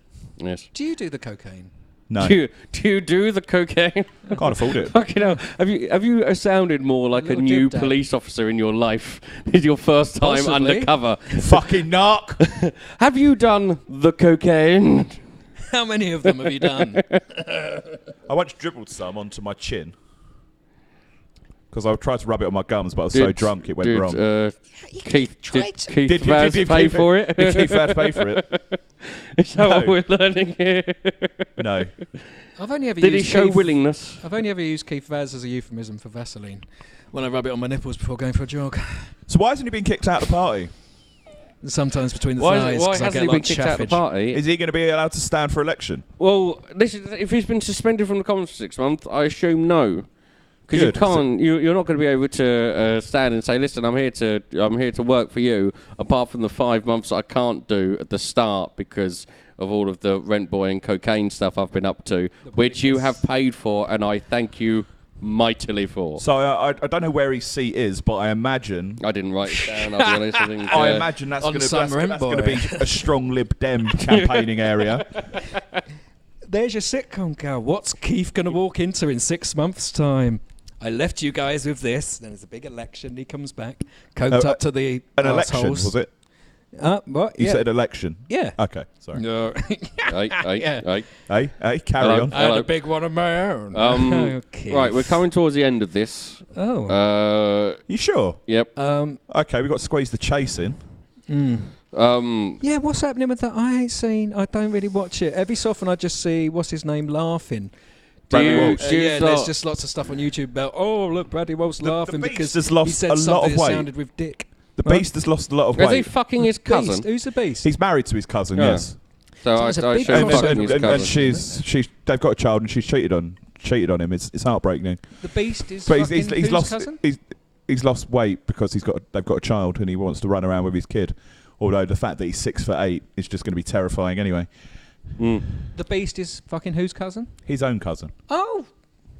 [SPEAKER 2] Do you do the cocaine?
[SPEAKER 3] No,
[SPEAKER 1] Do you do the cocaine?
[SPEAKER 3] I can't afford it.
[SPEAKER 1] Fucking hell. Have you sounded more like a
[SPEAKER 2] Little
[SPEAKER 1] new
[SPEAKER 2] dib-dab.
[SPEAKER 1] police officer in your life? Is your first time
[SPEAKER 2] Possibly.
[SPEAKER 1] undercover?
[SPEAKER 3] Fucking narc.
[SPEAKER 1] Have you done the cocaine?
[SPEAKER 2] How many of them have you done?
[SPEAKER 3] I once dribbled some onto my chin. Because I tried to rub it on my gums, but I was so drunk it went wrong.
[SPEAKER 1] Keith
[SPEAKER 3] Did
[SPEAKER 1] Vaz pay for it?
[SPEAKER 3] Did Keith Vaz pay for it?
[SPEAKER 1] Is that what
[SPEAKER 3] No.
[SPEAKER 1] we're learning here?
[SPEAKER 3] No.
[SPEAKER 2] I've only ever
[SPEAKER 1] Did he
[SPEAKER 2] used
[SPEAKER 1] show
[SPEAKER 2] Keith-
[SPEAKER 1] willingness?
[SPEAKER 2] I've only ever used Keith Vaz as a euphemism for Vaseline when I rub it on my nipples before going for a jog.
[SPEAKER 3] So why hasn't he been kicked out of the party?
[SPEAKER 2] Sometimes between the
[SPEAKER 1] Why
[SPEAKER 2] thighs, 'cause I
[SPEAKER 1] hasn't
[SPEAKER 2] get
[SPEAKER 1] he
[SPEAKER 2] a lot
[SPEAKER 1] been
[SPEAKER 2] of
[SPEAKER 1] kicked out of the
[SPEAKER 2] chaffage.
[SPEAKER 1] party?
[SPEAKER 3] Is he going to be allowed to stand for election?
[SPEAKER 1] Well, this is, if he's been suspended from the Commons for 6 months, I assume no. Because you
[SPEAKER 3] Good.
[SPEAKER 1] can't, you're not going to be able to stand and say, "Listen, I'm here to work for you." Apart from the 5 months I can't do at the start because of all of the rent boy and cocaine stuff I've been up to, which you have paid for, and I thank you mightily for.
[SPEAKER 3] So I don't know where his seat is, but I imagine...
[SPEAKER 1] I didn't write it down. I'll be honest. I think,
[SPEAKER 3] I imagine that's
[SPEAKER 2] On
[SPEAKER 3] going
[SPEAKER 2] some rent
[SPEAKER 3] to
[SPEAKER 2] boy.
[SPEAKER 3] be a strong Lib Dem campaigning area.
[SPEAKER 2] There's your sitcom, Cal. What's Keith going to walk into in 6 months' time? I left you guys with this. Then there's a big election. He comes back, coked up to the
[SPEAKER 3] An election,
[SPEAKER 2] arseholes.
[SPEAKER 3] was it?
[SPEAKER 2] What?
[SPEAKER 3] You
[SPEAKER 2] Yeah.
[SPEAKER 3] said election.
[SPEAKER 2] Yeah.
[SPEAKER 3] Okay, sorry.
[SPEAKER 2] No. Yeah.
[SPEAKER 3] Hey, carry
[SPEAKER 1] Hello.
[SPEAKER 3] on.
[SPEAKER 2] I had a big one of my own. Okay.
[SPEAKER 1] Right, we're coming towards the end of this.
[SPEAKER 2] Oh.
[SPEAKER 3] You sure?
[SPEAKER 1] Yep.
[SPEAKER 3] Okay, we've got to squeeze the chase in.
[SPEAKER 2] Yeah, what's happening with that? I ain't seen. I don't really watch it. Every so often I just see, what's his name, laughing.
[SPEAKER 3] Bradley Walsh.
[SPEAKER 2] Yeah, there's just lots of stuff on YouTube about, oh, look, Bradley Walsh laughing
[SPEAKER 3] Beast
[SPEAKER 2] because
[SPEAKER 3] has lost
[SPEAKER 2] he said
[SPEAKER 3] a lot
[SPEAKER 2] something
[SPEAKER 3] of
[SPEAKER 2] that
[SPEAKER 3] weight.
[SPEAKER 2] sounded with dick.
[SPEAKER 3] The
[SPEAKER 2] What?
[SPEAKER 3] Beast has lost a lot of
[SPEAKER 1] Is he
[SPEAKER 3] weight.
[SPEAKER 1] fucking his cousin?
[SPEAKER 2] Beast? Who's the Beast?
[SPEAKER 3] He's married to his cousin,
[SPEAKER 1] Yeah.
[SPEAKER 3] yes.
[SPEAKER 1] So I
[SPEAKER 2] it's a big
[SPEAKER 1] assume
[SPEAKER 2] crossover.
[SPEAKER 1] fucking his
[SPEAKER 3] And
[SPEAKER 1] cousin.
[SPEAKER 3] they've got a child and she's cheated on him. It's heartbreaking.
[SPEAKER 2] The Beast is
[SPEAKER 3] But
[SPEAKER 2] fucking
[SPEAKER 3] he's
[SPEAKER 2] whose
[SPEAKER 3] lost
[SPEAKER 2] cousin?
[SPEAKER 3] he's lost weight because they've got a child and he wants to run around with his kid. Although the fact that he's 6'8" is just going to be terrifying anyway.
[SPEAKER 2] The Beast is fucking whose cousin?
[SPEAKER 3] His own cousin.
[SPEAKER 2] Oh,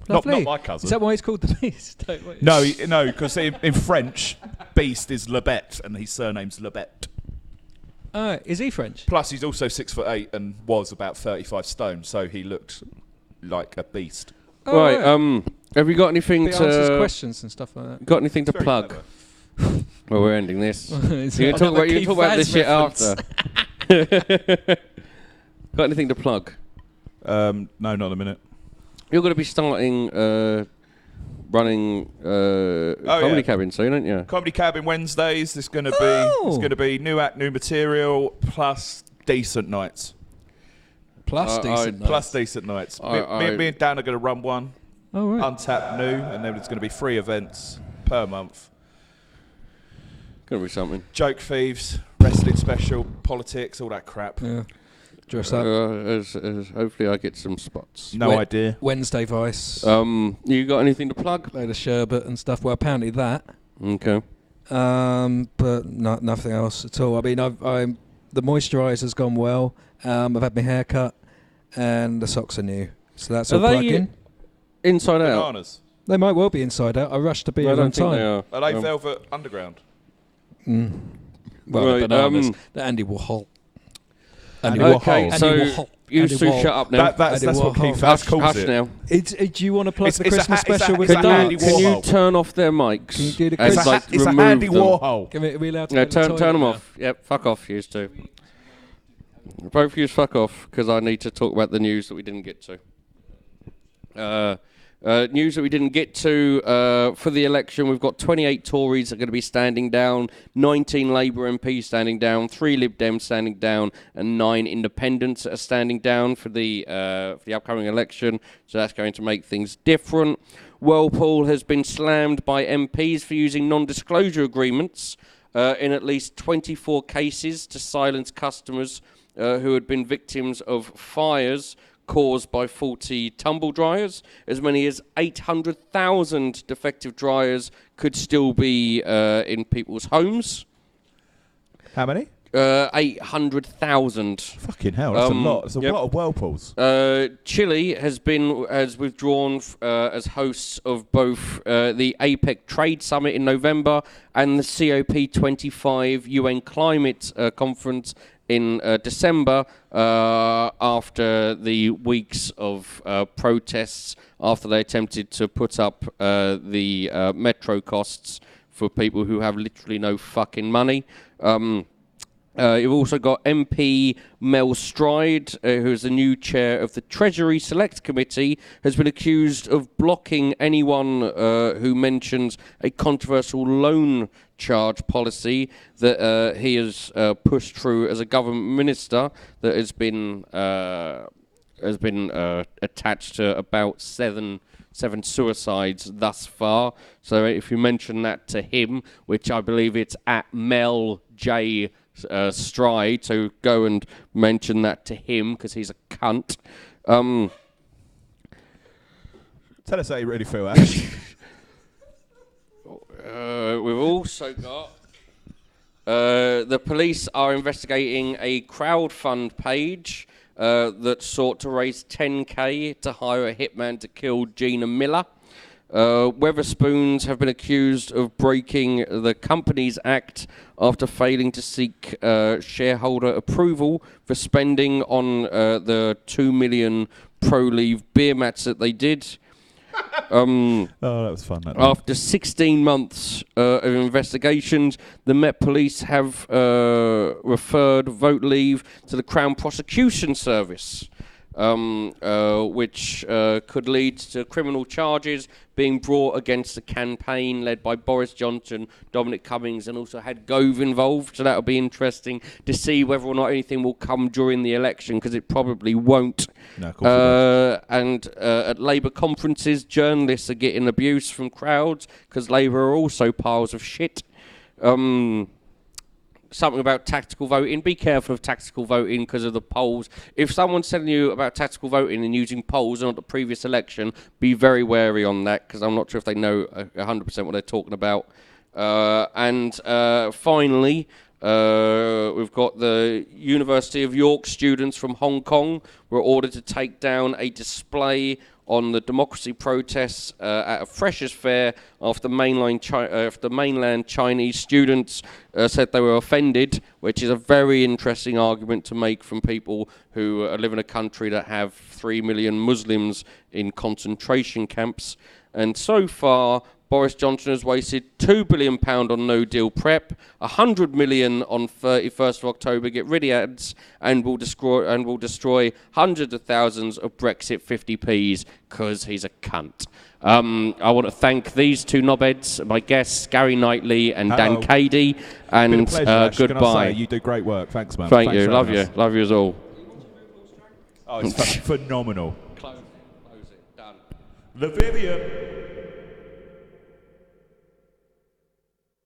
[SPEAKER 3] Not
[SPEAKER 2] lovely.
[SPEAKER 3] my cousin.
[SPEAKER 2] Is that why he's called the Beast?
[SPEAKER 3] No, because in French, Beast is Lebet and his surname's Lebet.
[SPEAKER 2] Is he French?
[SPEAKER 3] Plus, he's also 6'8" and was about 35 stone, so he looked like a beast.
[SPEAKER 2] Oh,
[SPEAKER 1] Right. Have you got anything
[SPEAKER 2] He answers
[SPEAKER 1] to
[SPEAKER 2] questions and stuff like that.
[SPEAKER 1] got anything to
[SPEAKER 3] Very
[SPEAKER 1] plug?
[SPEAKER 3] clever.
[SPEAKER 1] Well, we're ending this.
[SPEAKER 2] It's
[SPEAKER 1] You can talk
[SPEAKER 2] another
[SPEAKER 1] about
[SPEAKER 2] Keith
[SPEAKER 1] this
[SPEAKER 2] Vaz
[SPEAKER 1] shit
[SPEAKER 2] reference.
[SPEAKER 1] after. Got anything to plug?
[SPEAKER 3] No, not a minute.
[SPEAKER 1] You're going to be starting running comedy
[SPEAKER 3] yeah.
[SPEAKER 1] cabin soon, aren't you?
[SPEAKER 3] Comedy Cabin Wednesdays. There's going to be new act, new material, plus decent nights.
[SPEAKER 2] Plus decent nights.
[SPEAKER 3] Plus decent nights. Me and Dan are going to run one.
[SPEAKER 2] Oh, right.
[SPEAKER 3] Untapped new, and then there's going to be 3 events per month.
[SPEAKER 1] Going to be something.
[SPEAKER 3] Joke thieves, wrestling special, politics, all that crap.
[SPEAKER 2] Yeah. Dress up.
[SPEAKER 1] As hopefully I get some spots.
[SPEAKER 3] No idea.
[SPEAKER 2] Wednesday Vice.
[SPEAKER 1] You got anything to plug?
[SPEAKER 2] Load of sherbet and stuff. Well, apparently that.
[SPEAKER 1] Okay.
[SPEAKER 2] But nothing else at all. I mean, the moisturizer's gone well. I've had my hair cut, and the socks are new. So that's all plugged in.
[SPEAKER 1] Inside out?
[SPEAKER 3] Bananas.
[SPEAKER 2] They might well be inside out. I rushed to be
[SPEAKER 1] I
[SPEAKER 2] here
[SPEAKER 1] don't
[SPEAKER 2] on
[SPEAKER 1] think they
[SPEAKER 2] time.
[SPEAKER 1] are.
[SPEAKER 3] Are they Velvet Underground?
[SPEAKER 2] Well,
[SPEAKER 1] Right,
[SPEAKER 2] the bananas. The Andy Warhol.
[SPEAKER 3] Andy
[SPEAKER 1] Okay,
[SPEAKER 3] Warhol.
[SPEAKER 1] so
[SPEAKER 2] Andy Warhol.
[SPEAKER 1] you
[SPEAKER 2] Andy
[SPEAKER 1] two
[SPEAKER 2] Warhol.
[SPEAKER 1] shut up now.
[SPEAKER 3] That's
[SPEAKER 2] Andy
[SPEAKER 3] what
[SPEAKER 2] Warhol.
[SPEAKER 3] Keith Vaz
[SPEAKER 1] Hush,
[SPEAKER 3] calls
[SPEAKER 1] hush
[SPEAKER 3] it.
[SPEAKER 1] now.
[SPEAKER 2] Do you want to plug
[SPEAKER 3] It's-
[SPEAKER 2] the
[SPEAKER 3] it's a
[SPEAKER 2] Christmas
[SPEAKER 3] ha- it's a-
[SPEAKER 2] special with
[SPEAKER 3] it's
[SPEAKER 2] the
[SPEAKER 3] a Andy
[SPEAKER 2] darts?
[SPEAKER 1] Can you
[SPEAKER 3] Warhol.
[SPEAKER 1] turn off their mics?
[SPEAKER 2] Can you do the
[SPEAKER 1] And,
[SPEAKER 3] It's
[SPEAKER 2] Christmas?
[SPEAKER 3] a
[SPEAKER 1] remove
[SPEAKER 3] Andy
[SPEAKER 1] them.
[SPEAKER 3] Warhol.
[SPEAKER 2] Are we allowed to
[SPEAKER 1] No,
[SPEAKER 2] go to the
[SPEAKER 1] turn them
[SPEAKER 2] toilet
[SPEAKER 1] off. Yep, fuck off, you two. Both of you fuck off, because I need to talk about the news that we didn't get to. News that we didn't get to for the election. We've got 28 Tories are going to be standing down, 19 Labour MPs standing down, 3 Lib Dems standing down, and 9 independents are standing down for the upcoming election. So that's going to make things different. Whirlpool has been slammed by MPs for using non-disclosure agreements in at least 24 cases to silence customers who had been victims of fires caused by faulty tumble dryers. As many as 800,000 defective dryers could still be in people's homes.
[SPEAKER 3] How many?
[SPEAKER 1] 800,000.
[SPEAKER 3] Fucking hell, that's a lot. That's a lot of Whirlpools.
[SPEAKER 1] Chile has withdrawn as hosts of both the APEC Trade Summit in November and the COP25 UN Climate Conference in December after the weeks of protests after they attempted to put up the metro costs for people who have literally no fucking money. You've also got MP Mel Stride, who is the new chair of the Treasury Select Committee, has been accused of blocking anyone who mentions a controversial loan charge policy that he has pushed through as a government minister that has been attached to about seven suicides thus far. So if you mention that to him, which I believe it's at Mel J. Stride, so go and mention that to him because he's a cunt.
[SPEAKER 3] Tell us how you really feel, Ash.
[SPEAKER 1] We've also got the police are investigating a crowdfund page that sought to raise 10k to hire a hitman to kill Gina Miller. Weatherspoons have been accused of breaking the Companies Act after failing to seek shareholder approval for spending on the 2 million pro-leave beer mats that they did.
[SPEAKER 3] Oh, that was fun.
[SPEAKER 1] After 16 months of investigations, the Met Police have referred Vote Leave to the Crown Prosecution Service, which could lead to criminal charges being brought against the campaign led by Boris Johnson, Dominic Cummings, and also had Gove involved. So that'll be interesting to see whether or not anything will come during the election, because it probably won't.
[SPEAKER 3] No, of course it won't.
[SPEAKER 1] And at Labour conferences, journalists are getting abuse from crowds because Labour are also piles of shit. Something about tactical voting. Be careful of tactical voting because of the polls. If someone's telling you about tactical voting and using polls on the previous election, be very wary on that, because I'm not sure if they know 100% what they're talking about. And finally, we've got the University of York students from Hong Kong were ordered to take down a display on the democracy protests at a freshers' fair after mainland Chinese students said they were offended, which is a very interesting argument to make from people who live in a country that have 3 million Muslims in concentration camps. And so far, Boris Johnson has wasted £2 billion on no-deal prep, £100 million on 31st of October get-rid-ads, and will destroy hundreds of thousands of Brexit 50p's because he's a cunt. I want to thank these two knobheads, my guests, Gary Knightley and Dan Cadey, and goodbye.
[SPEAKER 3] You do great work. Thanks, man.
[SPEAKER 1] Thank you. Love you. Love you as all.
[SPEAKER 3] Oh, it's phenomenal.
[SPEAKER 1] Close it. Done.
[SPEAKER 3] The Vivian.